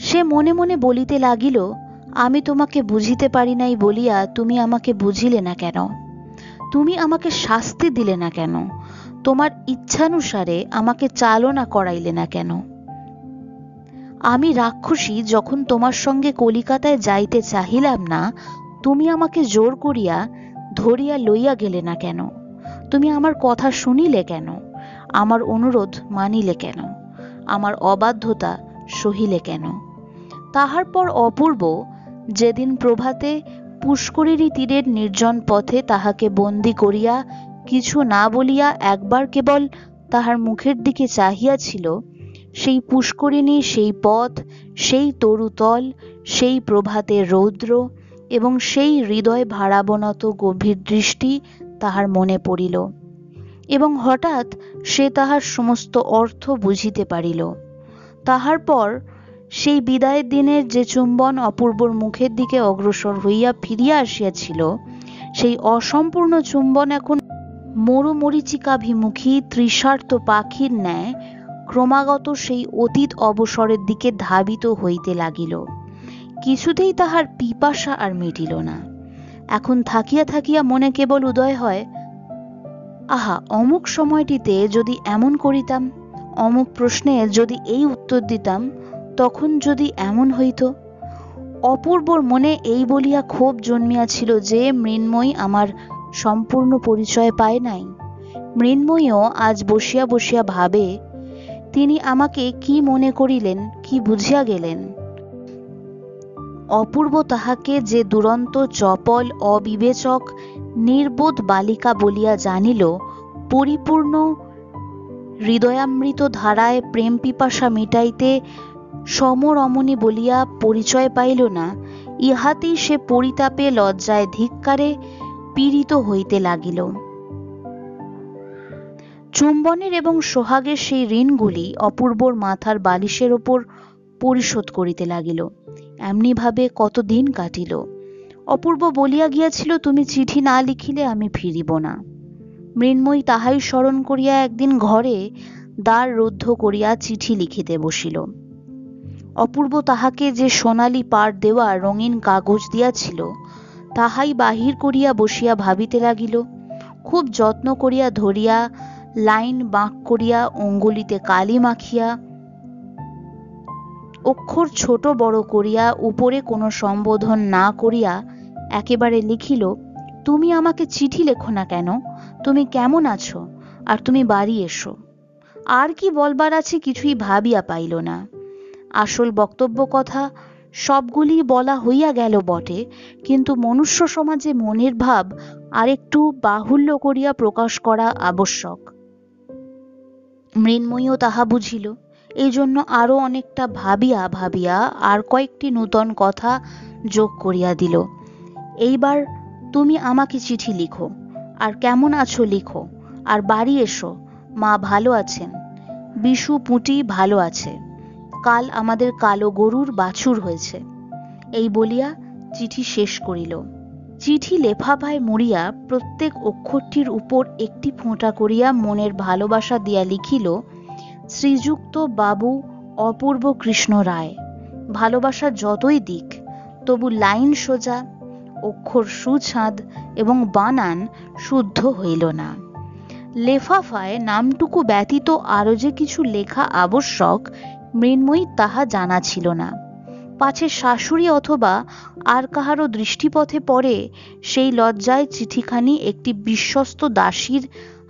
সে মনে মনে বলিতে লাগিল, আমি তোমাকে বুঝিতে পারি নাই বলিয়া তুমি আমাকে বুঝিলে না কেন? তুমি আমাকে শাস্তি দিলে না কেন? তোমার ইচ্ছানুসারে আমাকে চালনা করাইলে না কেন? আমি রাক্ষসী যখন তোমার সঙ্গে কলিকাতায় যাইতে চাহিলাম না, তুমি আমাকে জোর করিয়া ধরিয়া লইয়া গেলে না কেন? তুমি আমার কথা শুনিলে কেন? আমার অনুরোধ মানিলে কেন? আমার অবাধ্যতা সহিলে কেন? তাহার পর অপূর্ব যেদিন প্রভাতে পুষ্করিণী তীরের নির্জন পথে তাহাকে বন্দী করিয়া কিছু না বলিয়া একবার কেবল তাহার মুখের দিকে চাহিয়াছিল, সেই পুষ্করিণী, সেই পথ, সেই তরুতল, সেই প্রভাতের রৌদ্র এবং সেই হৃদয় ভারাবনত গভীর দৃষ্টি তাহার মনে পড়িল, এবং হঠাৎ সে তাহার সমস্ত অর্থ বুঝিতে পারিল। তাহার পর সেই বিদায়ের দিনের যে চুম্বন অপূর্বর মুখের দিকে অগ্রসর হইয়া ফিরিয়া আসিয়াছিল, সেই অসম্পূর্ণ চুম্বন এখন মরুমরীচিকাভিমুখী তৃষার্ত পাখির ন্যায় ক্রমাগত সেই অতীত অবসরের দিকে ধাবিত হইতে লাগিল। কিছুতেই তাহার পিপাসা আর মিটিল না। এখন থাকিয়া থাকিয়া মনে কেবল উদয় হয়, আহা, অমুক সময়টিতে যদি এমন করিতাম, অমুক প্রশ্নে যদি এই উত্তর দিতাম, তখন যদি এমন হইত। অপূর্বর মনে এই বলিয়া ক্ষোভ জন্মিয়াছিল যে মৃন্ময়ী আমার সম্পূর্ণ পরিচয় পায় নাই। মৃন্ময়ীও আজ বসিয়া বসিয়া ভাবে, তিনি আমাকে কি মনে করিলেন, কি বুঝিয়া গেলেন। অপূর্ব তাহাকে যে দুরন্ত চপল অবিবেচক নির্বোধ বালিকা বলিয়া জানিল, পরিপূর্ণ হৃদয়ামৃত ধারায় প্রেম পিপাসা মিটাইতে সমরমণী বলিয়া পরিচয় পাইল না, ইহাতেই সে পরিতাপে লজ্জায় ধিক্কারে পীড়িত হইতে লাগিল। চুম্বনের এবং সোহাগের সেই ঋণগুলি অপূর্বর মাথার বালিশের ওপর পরিশোধ করিতে লাগিল। এমনি ভাবে কতদিন কাটিল। অপূর্ব বলিয়া গিয়াছিল, তুমি চিঠি না লিখিলে আমি ফিরিব না। মৃন্ময়ী তাহাই স্মরণ করিয়া একদিন ঘরে দ্বার রুদ্ধ করিয়া চিঠি লিখিতে বসিল। অপূর্ব তাহাকে যে সোনালি পাড় দেওয়া রঙিন কাগজ দিয়াছিল তাহাই বাহির করিয়া বসিয়া ভাবিতে লাগিল। খুব যত্ন করিয়া ধরিয়া লাইন বাঁক করিয়া অঙ্গুলিতে কালি মাখিয়া অক্ষর ছোট বড় করিয়া উপরে কোনো সম্বোধন না করিয়া একেবারে লিখিল, তুমি আমাকে চিঠি লেখো না কেন? তুমি কেমন আছো? আর তুমি বাড়ি এসো। আর কি বলবার আছে কিছুই ভাবিয়া পাইল না। আসল বক্তব্য কথা সবগুলি বলা হইয়া গেল বটে, কিন্তু মনুষ্য সমাজে মনের ভাব আরেকটু বাহুল্য করিয়া প্রকাশ করা আবশ্যক। মৃন্ময়ীও তাহা বুঝিল। এই জন্য আরো অনেকটা ভাবিয়া ভাবিয়া আর কয়েকটি নূতন কথা যোগ করিয়া দিল। এইবার তুমি আমাকে চিঠি লিখো, আর কেমন আছো লিখো, আর বাড়ি এসো, মা ভালো আছেন, বিশু পুঁটি ভালো আছে, কাল আমাদের কালো গরুর বাছুর হয়েছে, এই বলিয়া চিঠি শেষ করিল। চিঠি লেফাফায় মুড়িয়া প্রত্যেক অক্ষরটির উপর একটি ফোঁটা করিয়া মনের ভালোবাসা দিয়া লিখিল, শ্রীযুক্ত বাবু অপূর্ব কৃষ্ণ রায়। ভালোবাসা যতই দিক তবু লাইন সোজা, অক্ষর সুছাঁদ এবং বানান শুদ্ধ হইল না। লেফাফায় নামটুকু ব্যতীত আরো যে কিছু লেখা আবশ্যক মৃন্ময়ী তাহা জানা ছিল না। পাছে শাশুড়ি অথবা আর কাহারও দৃষ্টিপথে পড়ে সেই লজ্জায় চিঠিখানি একটি বিশ্বস্ত দাসীর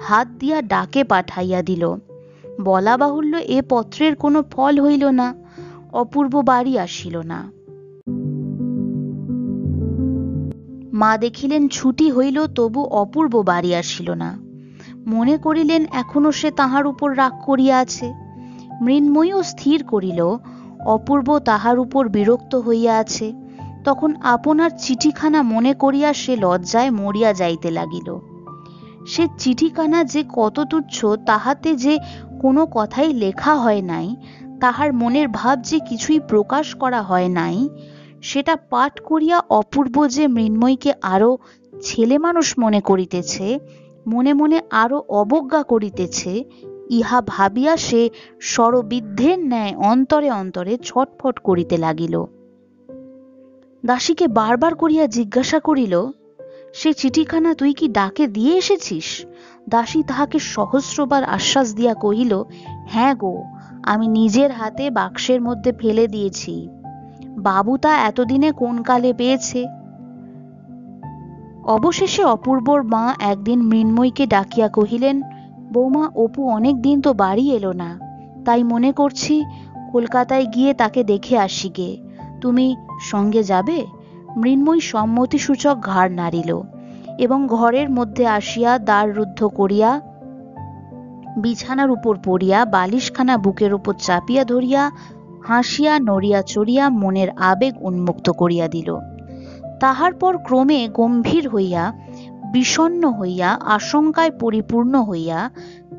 হাত দিয়া ডাকে পাঠাইয়া দিল। বলা বাহুল্য এ পত্রের কোনো ফল হইল না। অপূর্ব বাড়ি আসিল না। মা দেখিলেন ছুটি হইল, তবু অপূর্ব বাড়ি আসিল না। মনে করিলেন এখনো সে তাহার উপর রাগ করিয়া আছে। মৃন্ময়ীও স্থির করিল অপূর্ব তাহার উপর বিরক্ত হইয়া আছে। তখন আপনার চিঠিখানা মনে করিয়া সে লজ্জায় মরিয়া যাইতে লাগিল। সে চিঠিখানা যে কত তুচ্ছ, তাহাতে যে কোনো কথাই লেখা হয় নাই, তাহার মনের ভাব যে কিছুই প্রকাশ করা হয় নাই, সেটা পাঠ করিয়া অপূর্ব যে মৃন্ময়ীকে আরো ছেলে মানুষ মনে করিতেছে, মনে মনে আরো অবজ্ঞা করিতেছে, ইহা ভাবিয়া সে শরবিদ্ধের ন্যায় অন্তরে অন্তরে ছটফট করিতে লাগিল। দাসীকে বারবার করিয়া জিজ্ঞাসা করিল, সে চিঠিখানা তুই কি ডাকে দিয়ে এসেছিস? দাসী তাহাকে সহস্রবার আশ্বাস দিয়া কহিল, হ্যাঁ গো, আমি নিজের হাতে বাক্সের মধ্যে ফেলে দিয়েছি। বাবু তা এতদিনে কোন কালে পেয়েছে। অবশেষে অপূর্বর মা একদিন মৃন্ময়ীকে ডাকিয়া কহিলেন, বৌমা, অপু অনেক দিন তো বাড়ি এলো না, তাই মনে করছি কলকাতায় গিয়ে তাকে দেখে আসি গে, তুমি সঙ্গে যাবে? মৃন্ময়ী সম্মতিসূচক ঘাড় নাড়িল এবং ঘরের মধ্যে আসিয়া দ্বার রুদ্ধ করিয়া বিছানার উপর পড়িয়া বালিশখানা বুকের উপর চাপিয়া ধরিয়া হাসিয়া নড়িয়া চড়িয়া মনের আবেগ উন্মুক্ত করিয়া দিল। তাহার পর ক্রমে গম্ভীর হইয়া বিষণ্ণ হইয়া আশঙ্কায় পরিপূর্ণ হইয়া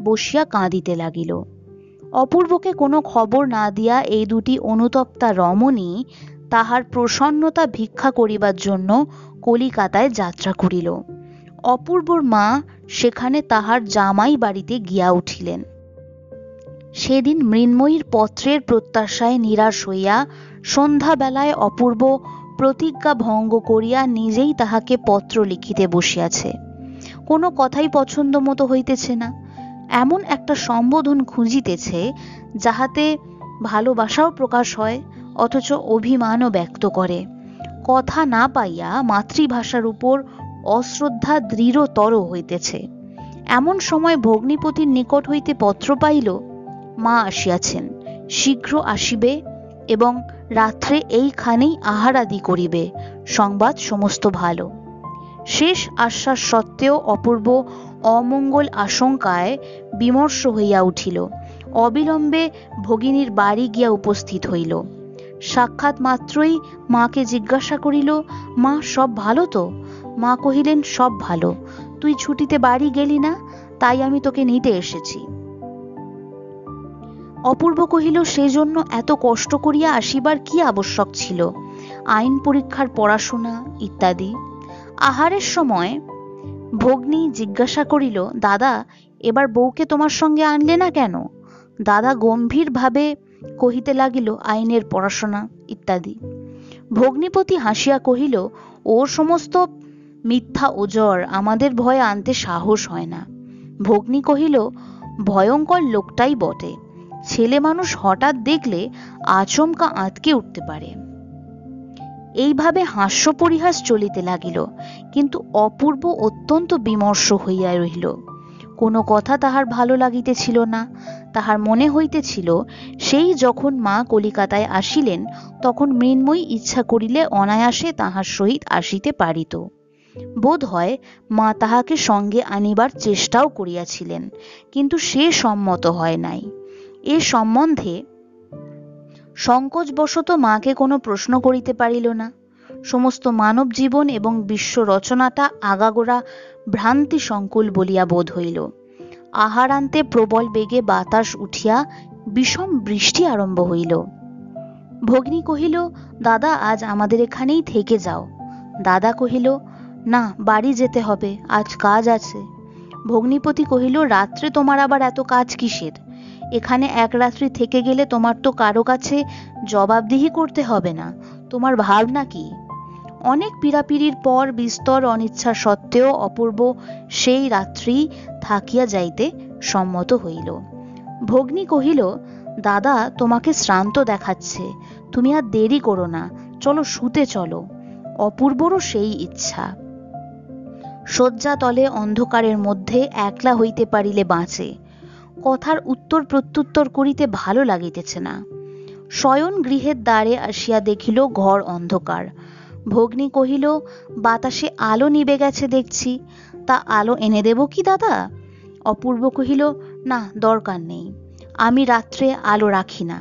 বসিয়া কাঁদিতে লাগিল। অপূর্বকে কোনো খবর না দিয়া এই দুটি অনুতপ্তা রমণী তাহার প্রসন্নতা ভিক্ষা করিবার জন্য কলিকাতায় যাত্রা করিল। অপূর্বর মা সেখানে তাহার জামাই বাড়িতে গিয়া উঠিলেন। সেদিন মৃন্ময়ীর পত্রের প্রত্যাশায় নিরাশ হইয়া সন্ধ্যাবেলায় অপূর্ব প্রতিজ্ঞা ভঙ্গ করিয়া নিজেই তাহাকে পত্র লিখিতে বসিয়াছে। কোনো কথাই পছন্দ মতো হইতেছে না। এমন একটা সম্বোধন খুঁজিতেছে যাহাতে ভালোবাসাও প্রকাশ হয়, অথচ অভিমানও ব্যক্ত করে। কথা না পাইয়া মাতৃভাষার উপর অশ্রদ্ধা দৃঢ়তর হইতেছে। এমন সময় ভগ্নিপতির নিকট হইতে পত্র পাইল, মা আসিয়াছেন, শীঘ্র আসিবে এবং রাত্রে এইখানেই আহারাদি করিবে, সংবাদ সমস্ত ভালো। শেষ আশ্বাস সত্ত্বেও অপূর্ব অমঙ্গল আশঙ্কায় বিমর্ষ হইয়া উঠিল। অবিলম্বে ভগিনীর বাড়ি গিয়া উপস্থিত হইল। সাক্ষাৎ মাত্রই মাকে জিজ্ঞাসা করিল, মা, সব ভালো তো? মা কহিলেন, সব ভালো, তুই ছুটিতে বাড়ি গেলি না, তাই আমি তোকে নিতে এসেছি। অপূর্ব কহিল, সেজন্য এত কষ্ট করিয়া আসিবার কি আবশ্যক ছিল? আইন পরীক্ষার পড়াশোনা ইত্যাদি। আহারের সময় ভগ্নী জিজ্ঞাসা করিল, দাদা, এবার বউকে তোমার সঙ্গে আনলে না কেন? দাদা গম্ভীর ভাবে কহিতে লাগিল, আইনের পড়াশোনা ইত্যাদি। ভগ্নীপতি হাসিয়া কহিল, ও সমস্ত মিথ্যা ওজর, আমাদের ভয়ে আনতে সাহস হয় না। ভগ্নী কহিল, ভয়ঙ্কর লোকটাই বটে, ছেলে মানুষ হঠাৎ দেখলে আচমকা আঁতকে উঠতে পারে। এইভাবে হাস্য পরিহাস চলিতে লাগিল, কিন্তু অপূর্ব অত্যন্ত বিমর্ষ হইয়া রহিল। কোনো কথা তাহার ভালো লাগিতেছিল না। তাহার মনে হইতেছিল, সেই যখন মা কলিকাতায় আসিলেন, তখন মৃন্ময়ী ইচ্ছা করিলে অনায়াসে তাহার সহিত আসিতে পারিত। বোধ হয় মা তাহাকে সঙ্গে আনিবার চেষ্টাও করিয়াছিলেন, কিন্তু সে সম্মত হয় নাই। এ সম্বন্ধে সংকোচবশত মাকে কোনো প্রশ্ন করিতে পারিল না। সমস্ত মানব জীবন এবং বিশ্ব রচনাটা আগাগোড়া ভ্রান্তি সংকুল বলিয়া বোধ হইল। আহারান্তে প্রবল বেগে বাতাস উঠিয়া বিষম বৃষ্টি আরম্ভ হইল। ভগ্নী কহিল, দাদা, আজ আমাদের এখানেই থেকে যাও। দাদা কহিল, না, বাড়ি যেতে হবে, আজ কাজ আছে। ভগ্নীপতি কহিল, রাত্রে তোমার আবার এত কাজ কিসের? এখানে এক রাত্রি থেকে গেলে তোমার তো কারো কাছে জবাবদিহি করতে হবে না। তোমার ভাবনা কি? অনেক পীড়াপিড়ির পর বিস্তর অনিচ্ছা সত্ত্বেও অপূর্ব সেই রাত্রি থাকিয়া যাইতে সম্মত হইল। ভগ্নী কহিল, দাদা, তোমাকে শ্রান্ত দেখাচ্ছে, তুমি আর দেরি করো না, চলো শুতে চলো। অপূর্বরও সেই ইচ্ছা। শয্যা তলে অন্ধকারের মধ্যে একলা হইতে পারিলে বাঁচে। কথার উত্তর প্রত্যুত্তর করিতে ভালো লাগিতেছে না। শয়ন গৃহের দ্বারে আসিয়া দেখিল ঘর অন্ধকার। ভগ্নী কহিল, বাতাসে আলো নিবে গেছে দেখছি, তা আলো এনে দেব কি দাদা? অপূর্ব কহিল, না, দরকার নেই, আমি রাত্রে আলো রাখি না।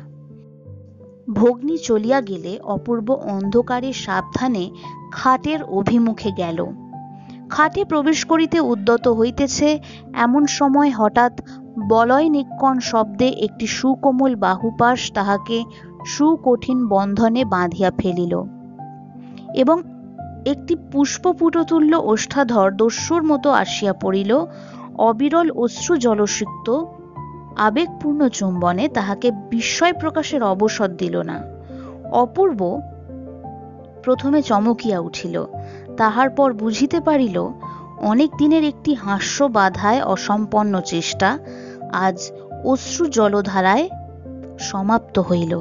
ভগ্নী চলিয়া গেলে অপূর্ব অন্ধকারে সাবধানে খাটের অভিমুখে গেল। খাটে প্রবেশ করিতে উদ্যত হইতেছে, এমন সময় হঠাৎ বলয় নিক্কণ শব্দে একটি সুকোমল বাহুপাশ তাহাকে সুকঠিন বন্ধনে বাঁধিয়া ফেলিল, এবং একটি পুষ্পপুটতুল্য ওষ্ঠাধর দস্যুর মতো আসিয়া পড়িল। অবিরল অশ্রু জলসিক্ত আবেগপূর্ণ চুম্বনে তাহাকে বিস্ময় প্রকাশের অবসর দিল না। অপূর্ব প্রথমে চমকিয়া উঠিল, তাহার পর বুঝিতে পারিল, অনেক দিনের একটি হাস্য বাধায় অসম্পন্ন চেষ্টা আজ অশ্রু জলধারায় সমাপ্ত হইল।